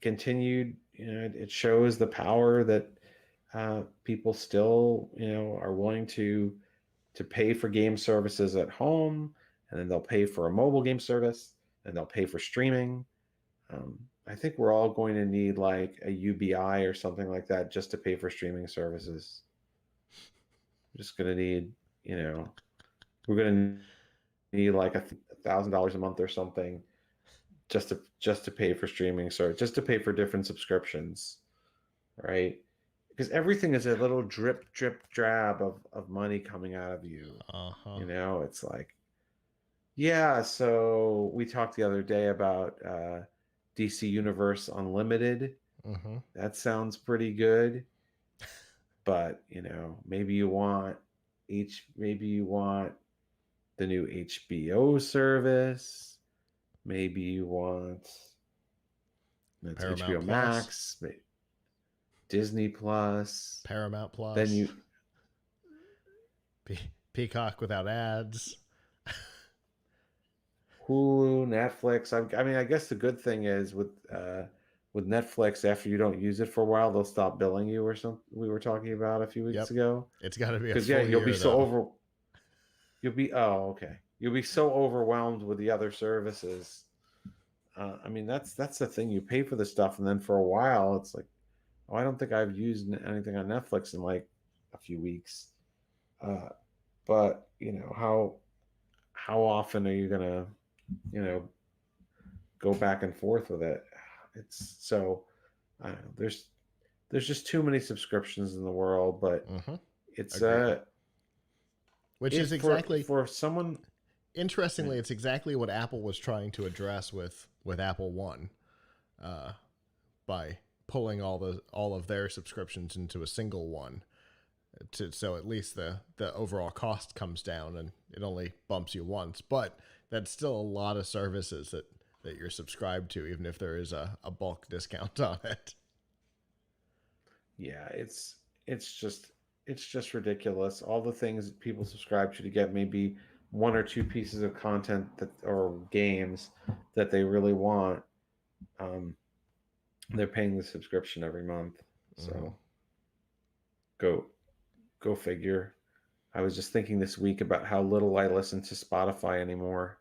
continued. It shows the power that people still, are willing to pay for game services at home, and then they'll pay for a mobile game service, and they'll pay for streaming. I think we're all going to need like a UBI or something like that just to pay for streaming services. We're just going to need, you know, we're going to need like $1,000 a month or something just to pay for streaming service, just to pay for different subscriptions, right? Because everything is a little drip, drip, drab of money coming out of you. Uh-huh. It's like, yeah. So we talked the other day about DC Universe Unlimited. Mm-hmm. That sounds pretty good, but maybe you want the new HBO service. Maybe you want that's Paramount HBO Plus. Max, Disney Plus. Paramount Plus. Then you Peacock without ads. Hulu, Netflix. I mean, I guess the good thing is with Netflix, after you don't use it for a while, they'll stop billing you or something. We were talking about a few weeks Yep. ago. It's got to be a Because full you'll year, be so though. You'll be so overwhelmed with the other services. I mean, that's the thing. You pay for the stuff, and then for a while, it's like, oh, I don't think I've used anything on Netflix in like a few weeks. But how often are you gonna you know go back and forth with it? It's so I don't know. There's just too many subscriptions in the world, but Mm-hmm. it's Agreed. Which is exactly, for someone. interestingly, it's exactly what Apple was trying to address with Apple One, by pulling all of their subscriptions into a single one. So at least the overall cost comes down, and it only bumps you once. But that's still a lot of services that you're subscribed to, even if there is a bulk discount on it. Yeah, it's just ridiculous. All the things that people subscribe to get maybe one or two pieces of content that or games that they really want. Um, they're paying the subscription every month. Mm-hmm. So go go figure. I was just thinking this week about how little I listen to Spotify anymore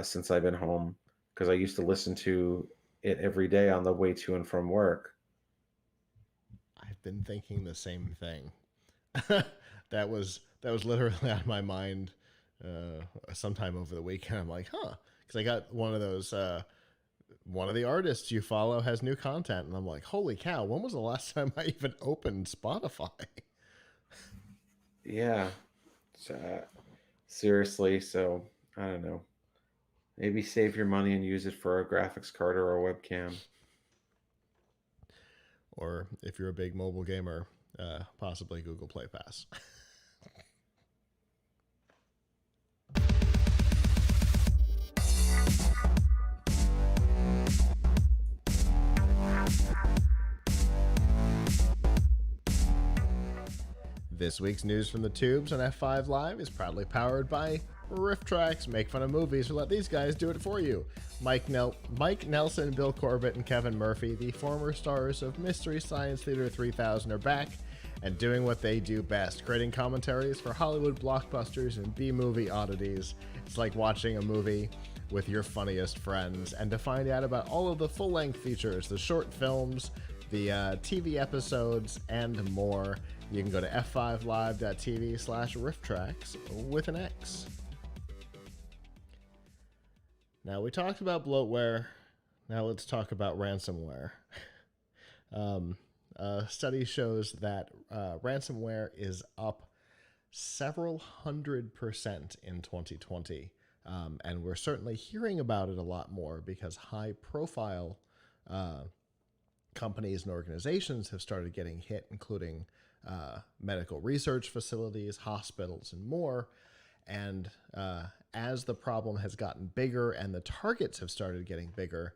since I've been home, because I used to listen to it every day on the way to and from work. I've been thinking the same thing. That was literally on my mind sometime over the weekend. I'm like, huh, because I got one of those. One of the artists you follow has new content, and I'm like, holy cow! When was the last time I even opened Spotify? Yeah, seriously. So I don't know. Maybe save your money and use it for a graphics card or a webcam. Or if you're a big mobile gamer, possibly Google Play Pass. This week's news from the tubes on F5 Live is proudly powered by Riff Tracks. Make fun of movies or let these guys do it for you. Mike Nelson, Bill Corbett, and Kevin Murphy, the former stars of Mystery Science Theater 3000, are back and doing what they do best, creating commentaries for Hollywood blockbusters and B-movie oddities. It's like watching a movie with your funniest friends. And to find out about all of the full-length features, the short films, the TV episodes, and more, you can go to f5live.tv/rifftracks with an X. Now, we talked about bloatware. Now let's talk about ransomware. A study shows that ransomware is up several 100% in 2020. And we're certainly hearing about it a lot more because high-profile companies and organizations have started getting hit, including medical research facilities, hospitals, and more. And as the problem has gotten bigger and the targets have started getting bigger,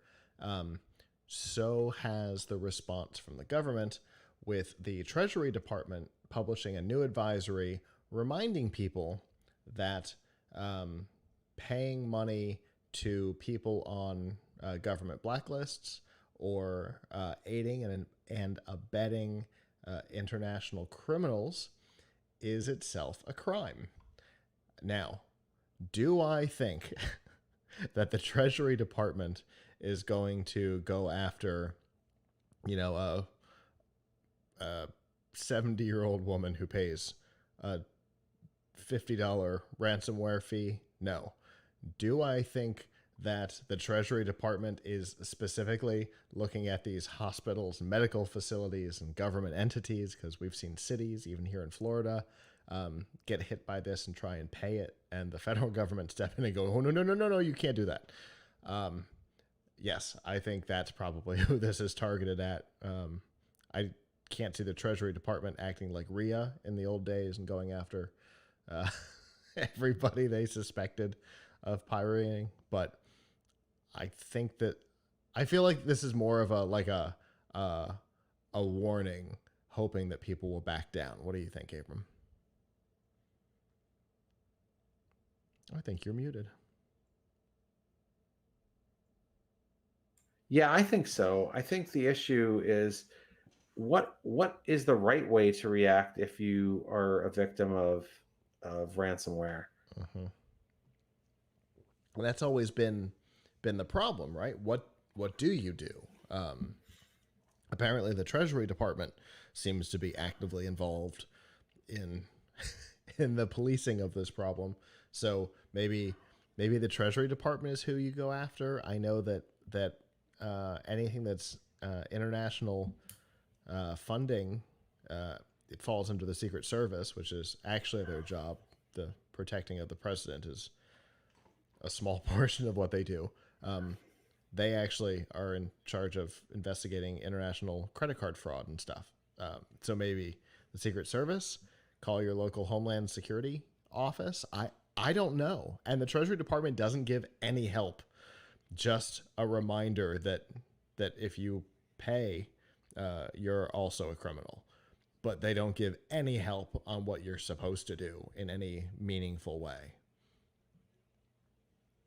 so has the response from the government, with the Treasury Department publishing a new advisory reminding people that paying money to people on government blacklists or aiding and abetting international criminals is itself a crime. Now, do I think that the Treasury Department is going to go after, a 70-year-old woman who pays a $50 ransomware fee? No. Do I think that the Treasury Department is specifically looking at these hospitals, medical facilities, and government entities? Because we've seen cities, even here in Florida, get hit by this and try and pay it, and the federal government step in and go, oh, no, you can't do that. Yes, I think that's probably who this is targeted at. I can't see the Treasury Department acting like RIA in the old days and going after everybody they suspected of pirating, but I feel like this is more of a warning, hoping that people will back down. What do you think, Abram? I think you're muted. Yeah, I think so. I think the issue is what is the right way to react if you are a victim of ransomware. Mm-hmm. Well, that's always been the problem, right? What do you do? Apparently, the Treasury Department seems to be actively involved in in the policing of this problem. So maybe the Treasury Department is who you go after. I know that anything that's international funding, it falls under the Secret Service, which is actually their job. The protecting of the president is a small portion of what they do. They actually are in charge of investigating international credit card fraud and stuff. So maybe the Secret Service, call your local Homeland Security office. I don't know. And the Treasury Department doesn't give any help. Just a reminder that if you pay, you're also a criminal. But they don't give any help on what you're supposed to do in any meaningful way.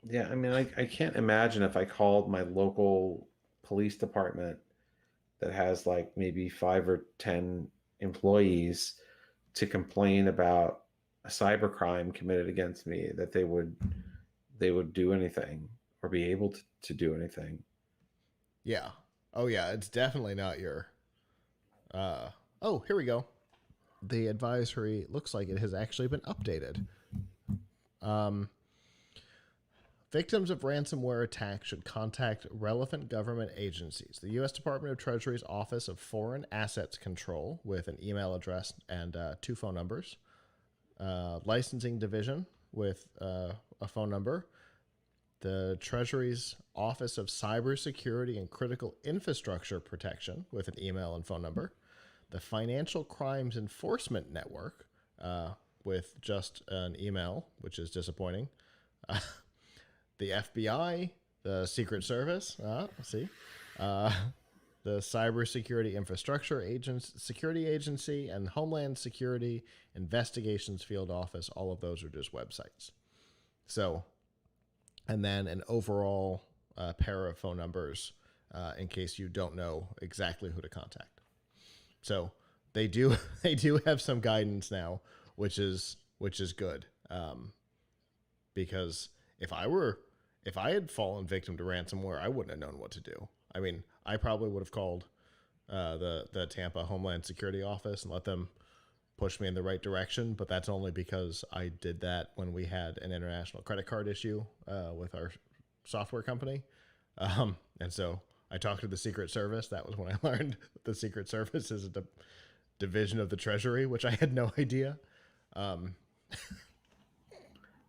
Yeah, I mean, I can't imagine if I called my local police department that has like maybe 5 or 10 employees to complain about a cybercrime committed against me, that they would do anything or be able to do anything. Yeah. Oh yeah, it's definitely not your oh, here we go. The advisory looks like it has actually been updated. Victims of ransomware attack should contact relevant government agencies. The U.S. Department of Treasury's Office of Foreign Assets Control, with an email address and 2 phone numbers. Licensing Division with a phone number. The Treasury's Office of Cybersecurity and Critical Infrastructure Protection, with an email and phone number. The Financial Crimes Enforcement Network, with just an email, which is disappointing. The FBI, the Secret Service, the Cybersecurity Infrastructure Security Agency, and Homeland Security Investigations Field Office. All of those are just websites. So, and then an overall pair of phone numbers in case you don't know exactly who to contact. So they do have some guidance now, which is good, because if I had fallen victim to ransomware, I wouldn't have known what to do. I mean, I probably would have called the Tampa Homeland Security office and let them push me in the right direction, but that's only because I did that when we had an international credit card issue with our software company. And so I talked to the Secret Service. That was when I learned that the Secret Service is a division of the Treasury, which I had no idea.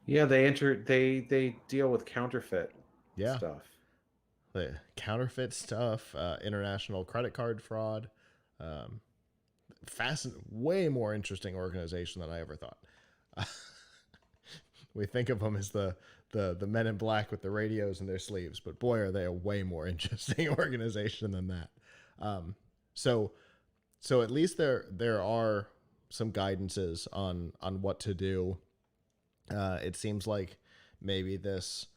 Yeah, they deal with counterfeit stuff. The counterfeit stuff, international credit card fraud. Way more interesting organization than I ever thought. We think of them as the men in black with the radios in their sleeves, but boy, are they a way more interesting organization than that. So at least there are some guidances on what to do. It seems like maybe this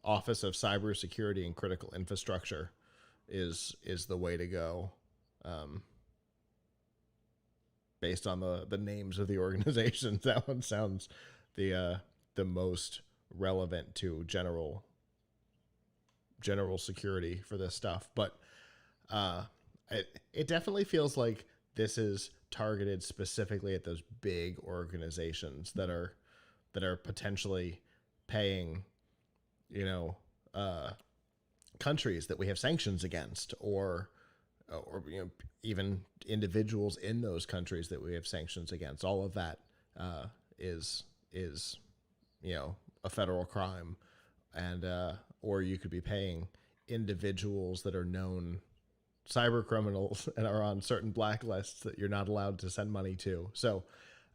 Office of Cybersecurity and Critical Infrastructure is the way to go, based on the names of the organizations. That one sounds the most relevant to general security for this stuff. But it definitely feels like this is targeted specifically at those big organizations that are potentially paying, countries that we have sanctions against, or even individuals in those countries that we have sanctions against. All of that is a federal crime, and or you could be paying individuals that are known cyber criminals and are on certain blacklists that you're not allowed to send money to. So,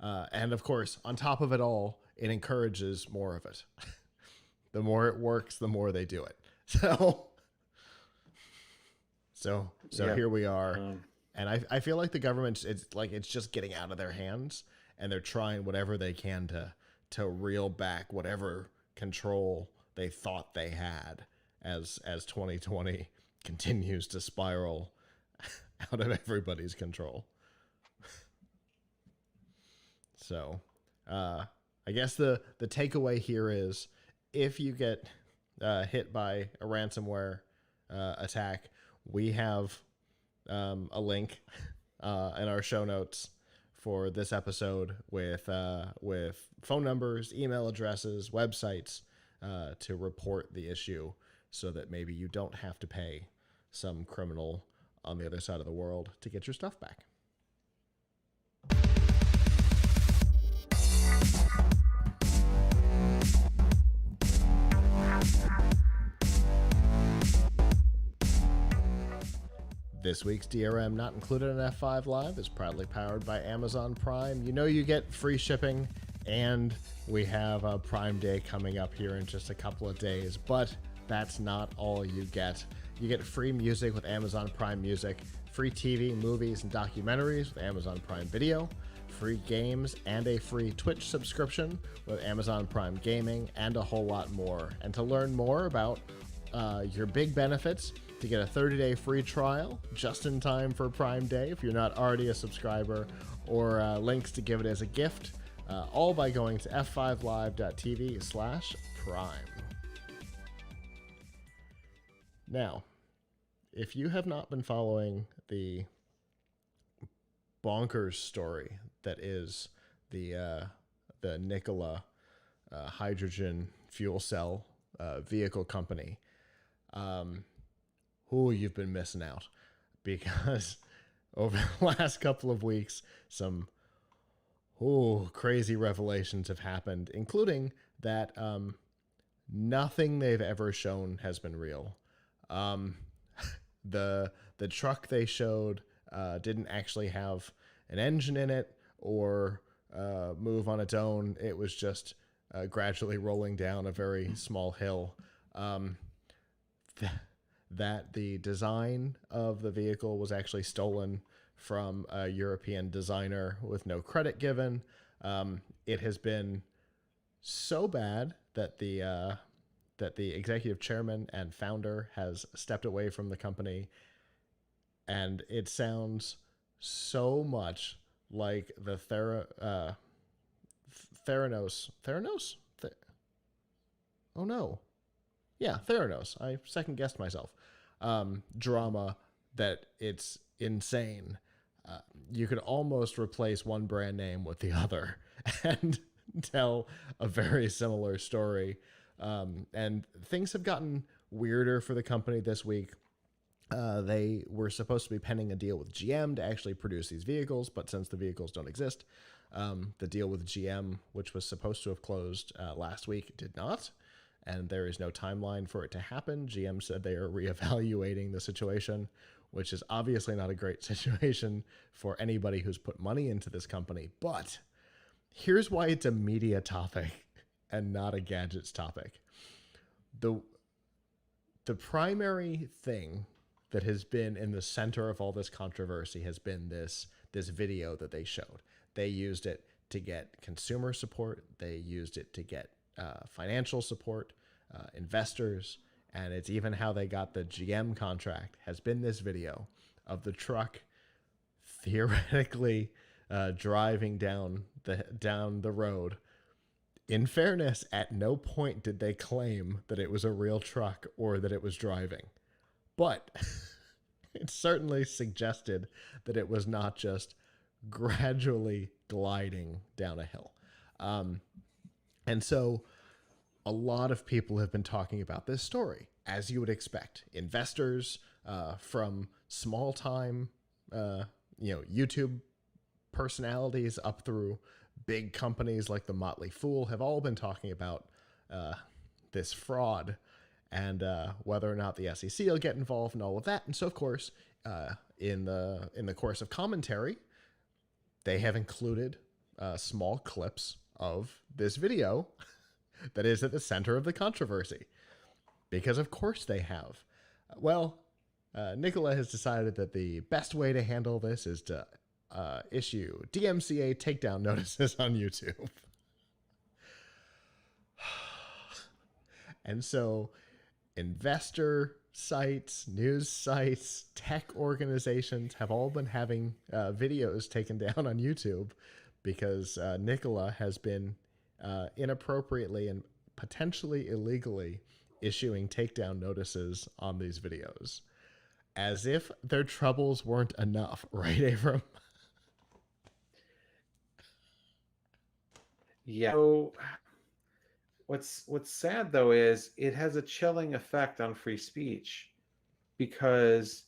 and of course, on top of it all, it encourages more of it. The more it works, the more they do it. So Yeah. here we are. And I feel like the government, it's just getting out of their hands, and they're trying whatever they can to reel back whatever control they thought they had as 2020 continues to spiral out of everybody's control. So, I guess the takeaway here is, if you get hit by a ransomware attack, we have a link in our show notes for this episode with phone numbers, email addresses, websites to report the issue, so that maybe you don't have to pay some criminal on the other side of the world to get your stuff back. This week's DRM Not Included in F5 Live is proudly powered by Amazon Prime. You get free shipping, and we have a Prime Day coming up here in just a couple of days, but that's not all you get. You get free music with Amazon Prime Music, free TV, movies, and documentaries with Amazon Prime Video, free games, and a free Twitch subscription with Amazon Prime Gaming, and a whole lot more. And to learn more about your big benefits, to get a 30-day free trial just in time for Prime Day if you're not already a subscriber, or links to give it as a gift, all by going to f5live.tv/prime. Now, if you have not been following the bonkers story that is the Nikola hydrogen fuel cell vehicle company, you've been missing out, because over the last couple of weeks, some crazy revelations have happened, including that nothing they've ever shown has been real. The truck they showed didn't actually have an engine in it or move on its own. It was just gradually rolling down a very small hill. That the design of the vehicle was actually stolen from a European designer with no credit given. It has been so bad that the executive chairman and founder has stepped away from the company, and it sounds so much like the Theranos. Oh no. Yeah, Theranos. I second guessed myself. Drama that it's insane. You could almost replace one brand name with the other and tell a very similar story. And things have gotten weirder for the company this week. They were supposed to be penning a deal with GM to actually produce these vehicles, but since the vehicles don't exist, the deal with GM, which was supposed to have closed last week, did not. And there is no timeline for it to happen. GM said they are reevaluating the situation, which is obviously not a great situation for anybody who's put money into this company. But here's why it's a media topic and not a gadgets topic. The primary thing that has been in the center of all this controversy has been this video that they showed. They used it to get consumer support. They used it to get financial support. investors, and it's even how they got the GM contract, has been this video of the truck theoretically driving down the road. In fairness, at no point did they claim that it was a real truck or that it was driving. But it certainly suggested that it was not just gradually gliding down a hill. And so a lot of people have been talking about this story, as you would expect. Investors from small time, YouTube personalities up through big companies like the Motley Fool have all been talking about this fraud and whether or not the SEC will get involved and all of that. And so, of course, in the course of commentary, they have included small clips of this video that is at the center of the controversy. Because of course they have. Well, Nikola has decided that the best way to handle this is to issue DMCA takedown notices on YouTube. And so investor sites, news sites, tech organizations have all been having videos taken down on YouTube because Nikola has been inappropriately and potentially illegally issuing takedown notices on these videos. As if their troubles weren't enough, right, Abram? Yeah. So what's sad though is it has a chilling effect on free speech, because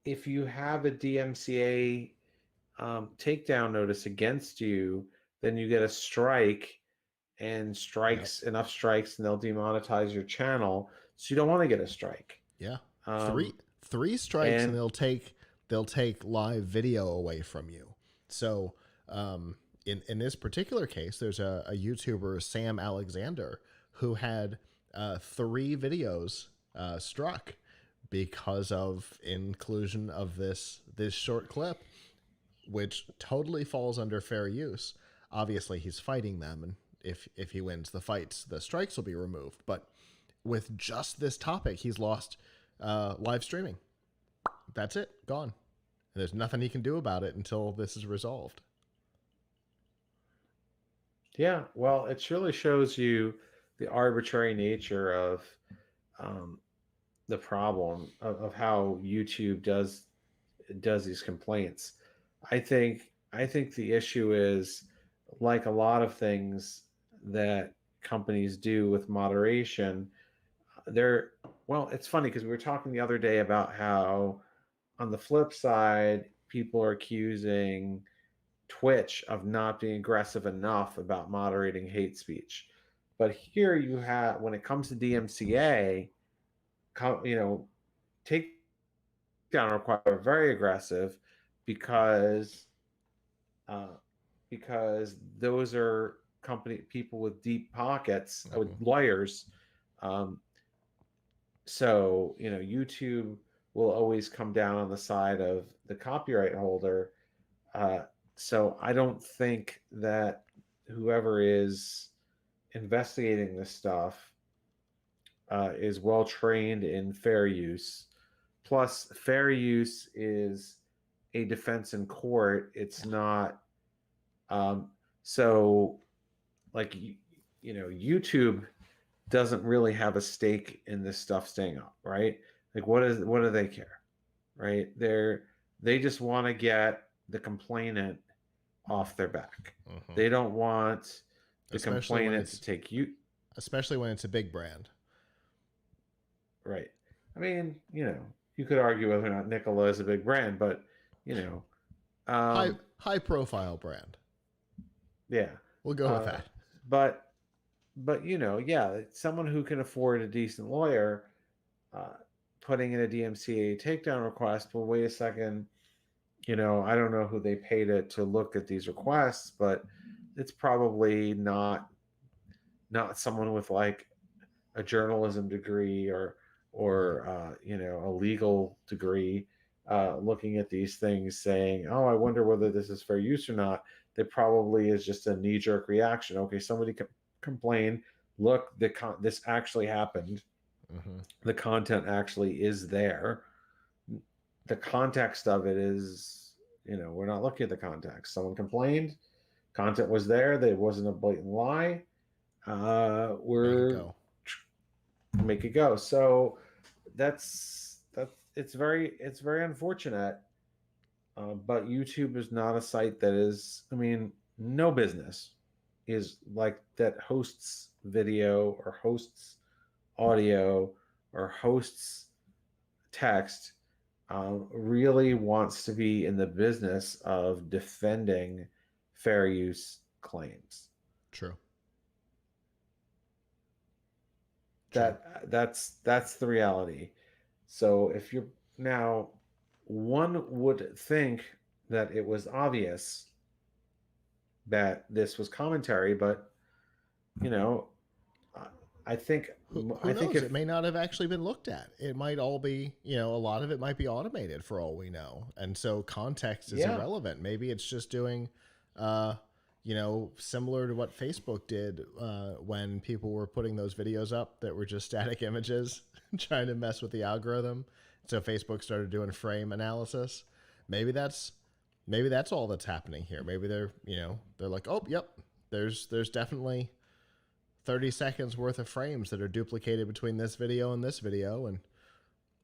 if you have a DMCA takedown notice against you, then you get a strike, and strikes, enough strikes, and they'll demonetize your channel. So you don't want to get a strike. Yeah. Three strikes and they'll take live video away from you. So in this particular case, there's a YouTuber, Sam Alexander, who had 3 videos struck because of inclusion of this short clip, which totally falls under fair use. Obviously, he's fighting them, and if he wins the fights, the strikes will be removed. But with just this topic, he's lost live streaming. That's it, gone. And there's nothing he can do about it until this is resolved. Yeah, well, it surely shows you the arbitrary nature of the problem of how YouTube does these complaints. I think the issue is, like a lot of things that companies do with moderation, it's funny because we were talking the other day about how on the flip side, people are accusing Twitch of not being aggressive enough about moderating hate speech. But here you have, when it comes to DMCA, takedown requirements are very aggressive because those are people with deep pockets, with lawyers. So YouTube will always come down on the side of the copyright holder. So I don't think that whoever is investigating this stuff is well trained in fair use. Plus, fair use is a defense in court. It's not. So, like, YouTube doesn't really have a stake in this stuff staying up, right? Like, what do they care, right? They just want to get the complainant off their back. Mm-hmm. They don't want the complainant to take you, especially when it's a big brand, right? I mean, you could argue whether or not Nikola is a big brand, but high profile brand. Yeah, we'll go with that. But someone who can afford a decent lawyer putting in a DMCA takedown request. Well, wait a second. I don't know who they paid it to look at these requests, but it's probably not someone with like a journalism degree or a legal degree looking at these things saying, oh, I wonder whether this is fair use or not. There probably is just a knee-jerk reaction. Okay, somebody complained. look, this actually happened. Mm-hmm. The content actually is there. The context of it is, we're not looking at the context. Someone complained, content was there. There wasn't a blatant lie. Make it We're go. Make it go. So that's it's very unfortunate. But YouTube is not a site that is. I mean, no business is like that hosts video or hosts audio or hosts text. Really wants to be in the business of defending fair use claims. True. That's the reality. So if you're now, one would think that it was obvious that this was commentary, but I think Who I knows? think It may not have actually been looked at. It might all be, a lot of it might be automated for all we know. And so context is irrelevant. Maybe it's just doing, similar to what Facebook did when people were putting those videos up that were just static images, trying to mess with the algorithm. So Facebook started doing frame analysis. Maybe that's all that's happening here. Maybe they're like, oh, yep, there's definitely 30 seconds worth of frames that are duplicated between this video and this video, and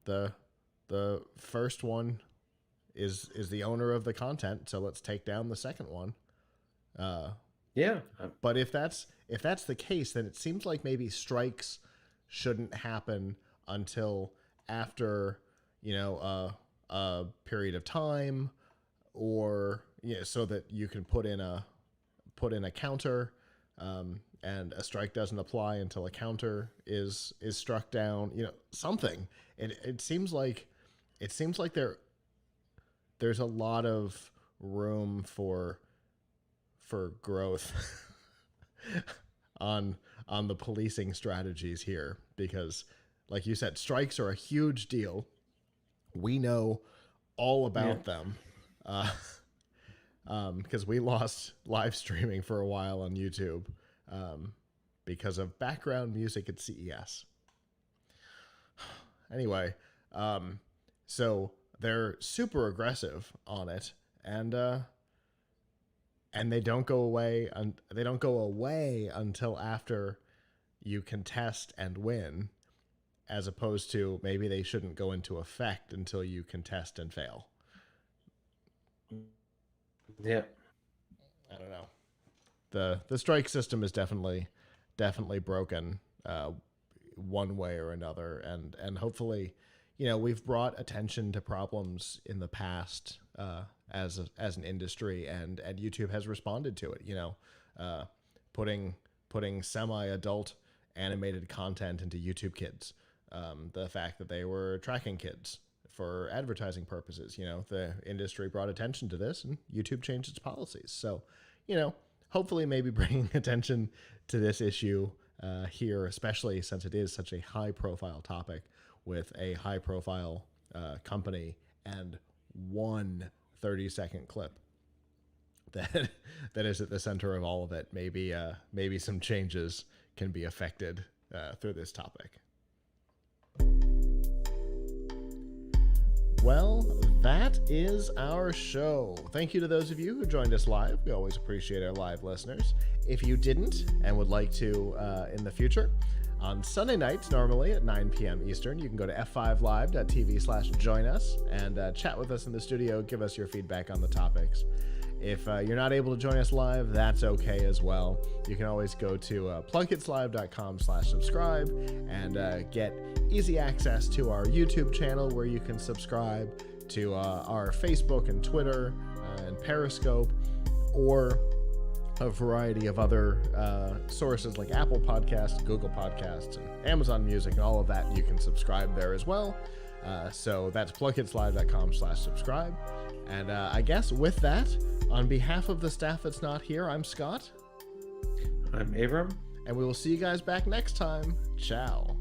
the first one is the owner of the content, so let's take down the second one. But if that's the case, then it seems like maybe strikes shouldn't happen until after a period of time, or so that you can put in a counter. And a strike doesn't apply until a counter is struck down. Something. It seems like there's a lot of room for growth on the policing strategies here, because, like you said, strikes are a huge deal. We know all about them. Because we lost live streaming for a while on YouTube because of background music at CES. Anyway, so they're super aggressive on it, and they don't go away. They don't go away until after you contest and win, as opposed to maybe they shouldn't go into effect until you contest and fail. Yeah. I don't know. The strike system is definitely broken one way or another, and hopefully, we've brought attention to problems in the past as an industry, and YouTube has responded to it. Putting semi-adult animated content into YouTube Kids, the fact that they were tracking kids for advertising purposes. The industry brought attention to this, and YouTube changed its policies. So, hopefully maybe bringing attention to this issue here, especially since it is such a high-profile topic with a high-profile company and one 30-second clip that is at the center of all of it. Maybe some changes can be affected through this topic. Well, that is our show. Thank you to those of you who joined us live. We always appreciate our live listeners. If you didn't and would like to in the future, on Sunday nights, normally at 9 p.m. Eastern, you can go to f5live.tv/join us and chat with us in the studio, give us your feedback on the topics. If you're not able to join us live, that's okay as well. You can always go to plunkitslive.com/subscribe and get easy access to our YouTube channel, where you can subscribe to our Facebook and Twitter and Periscope, or a variety of other sources like Apple Podcasts, Google Podcasts, and Amazon Music, and all of that. You can subscribe there as well. So that's plunkitslive.com/subscribe. And I guess with that, on behalf of the staff that's not here, I'm Scott. I'm Abram. And we will see you guys back next time. Ciao.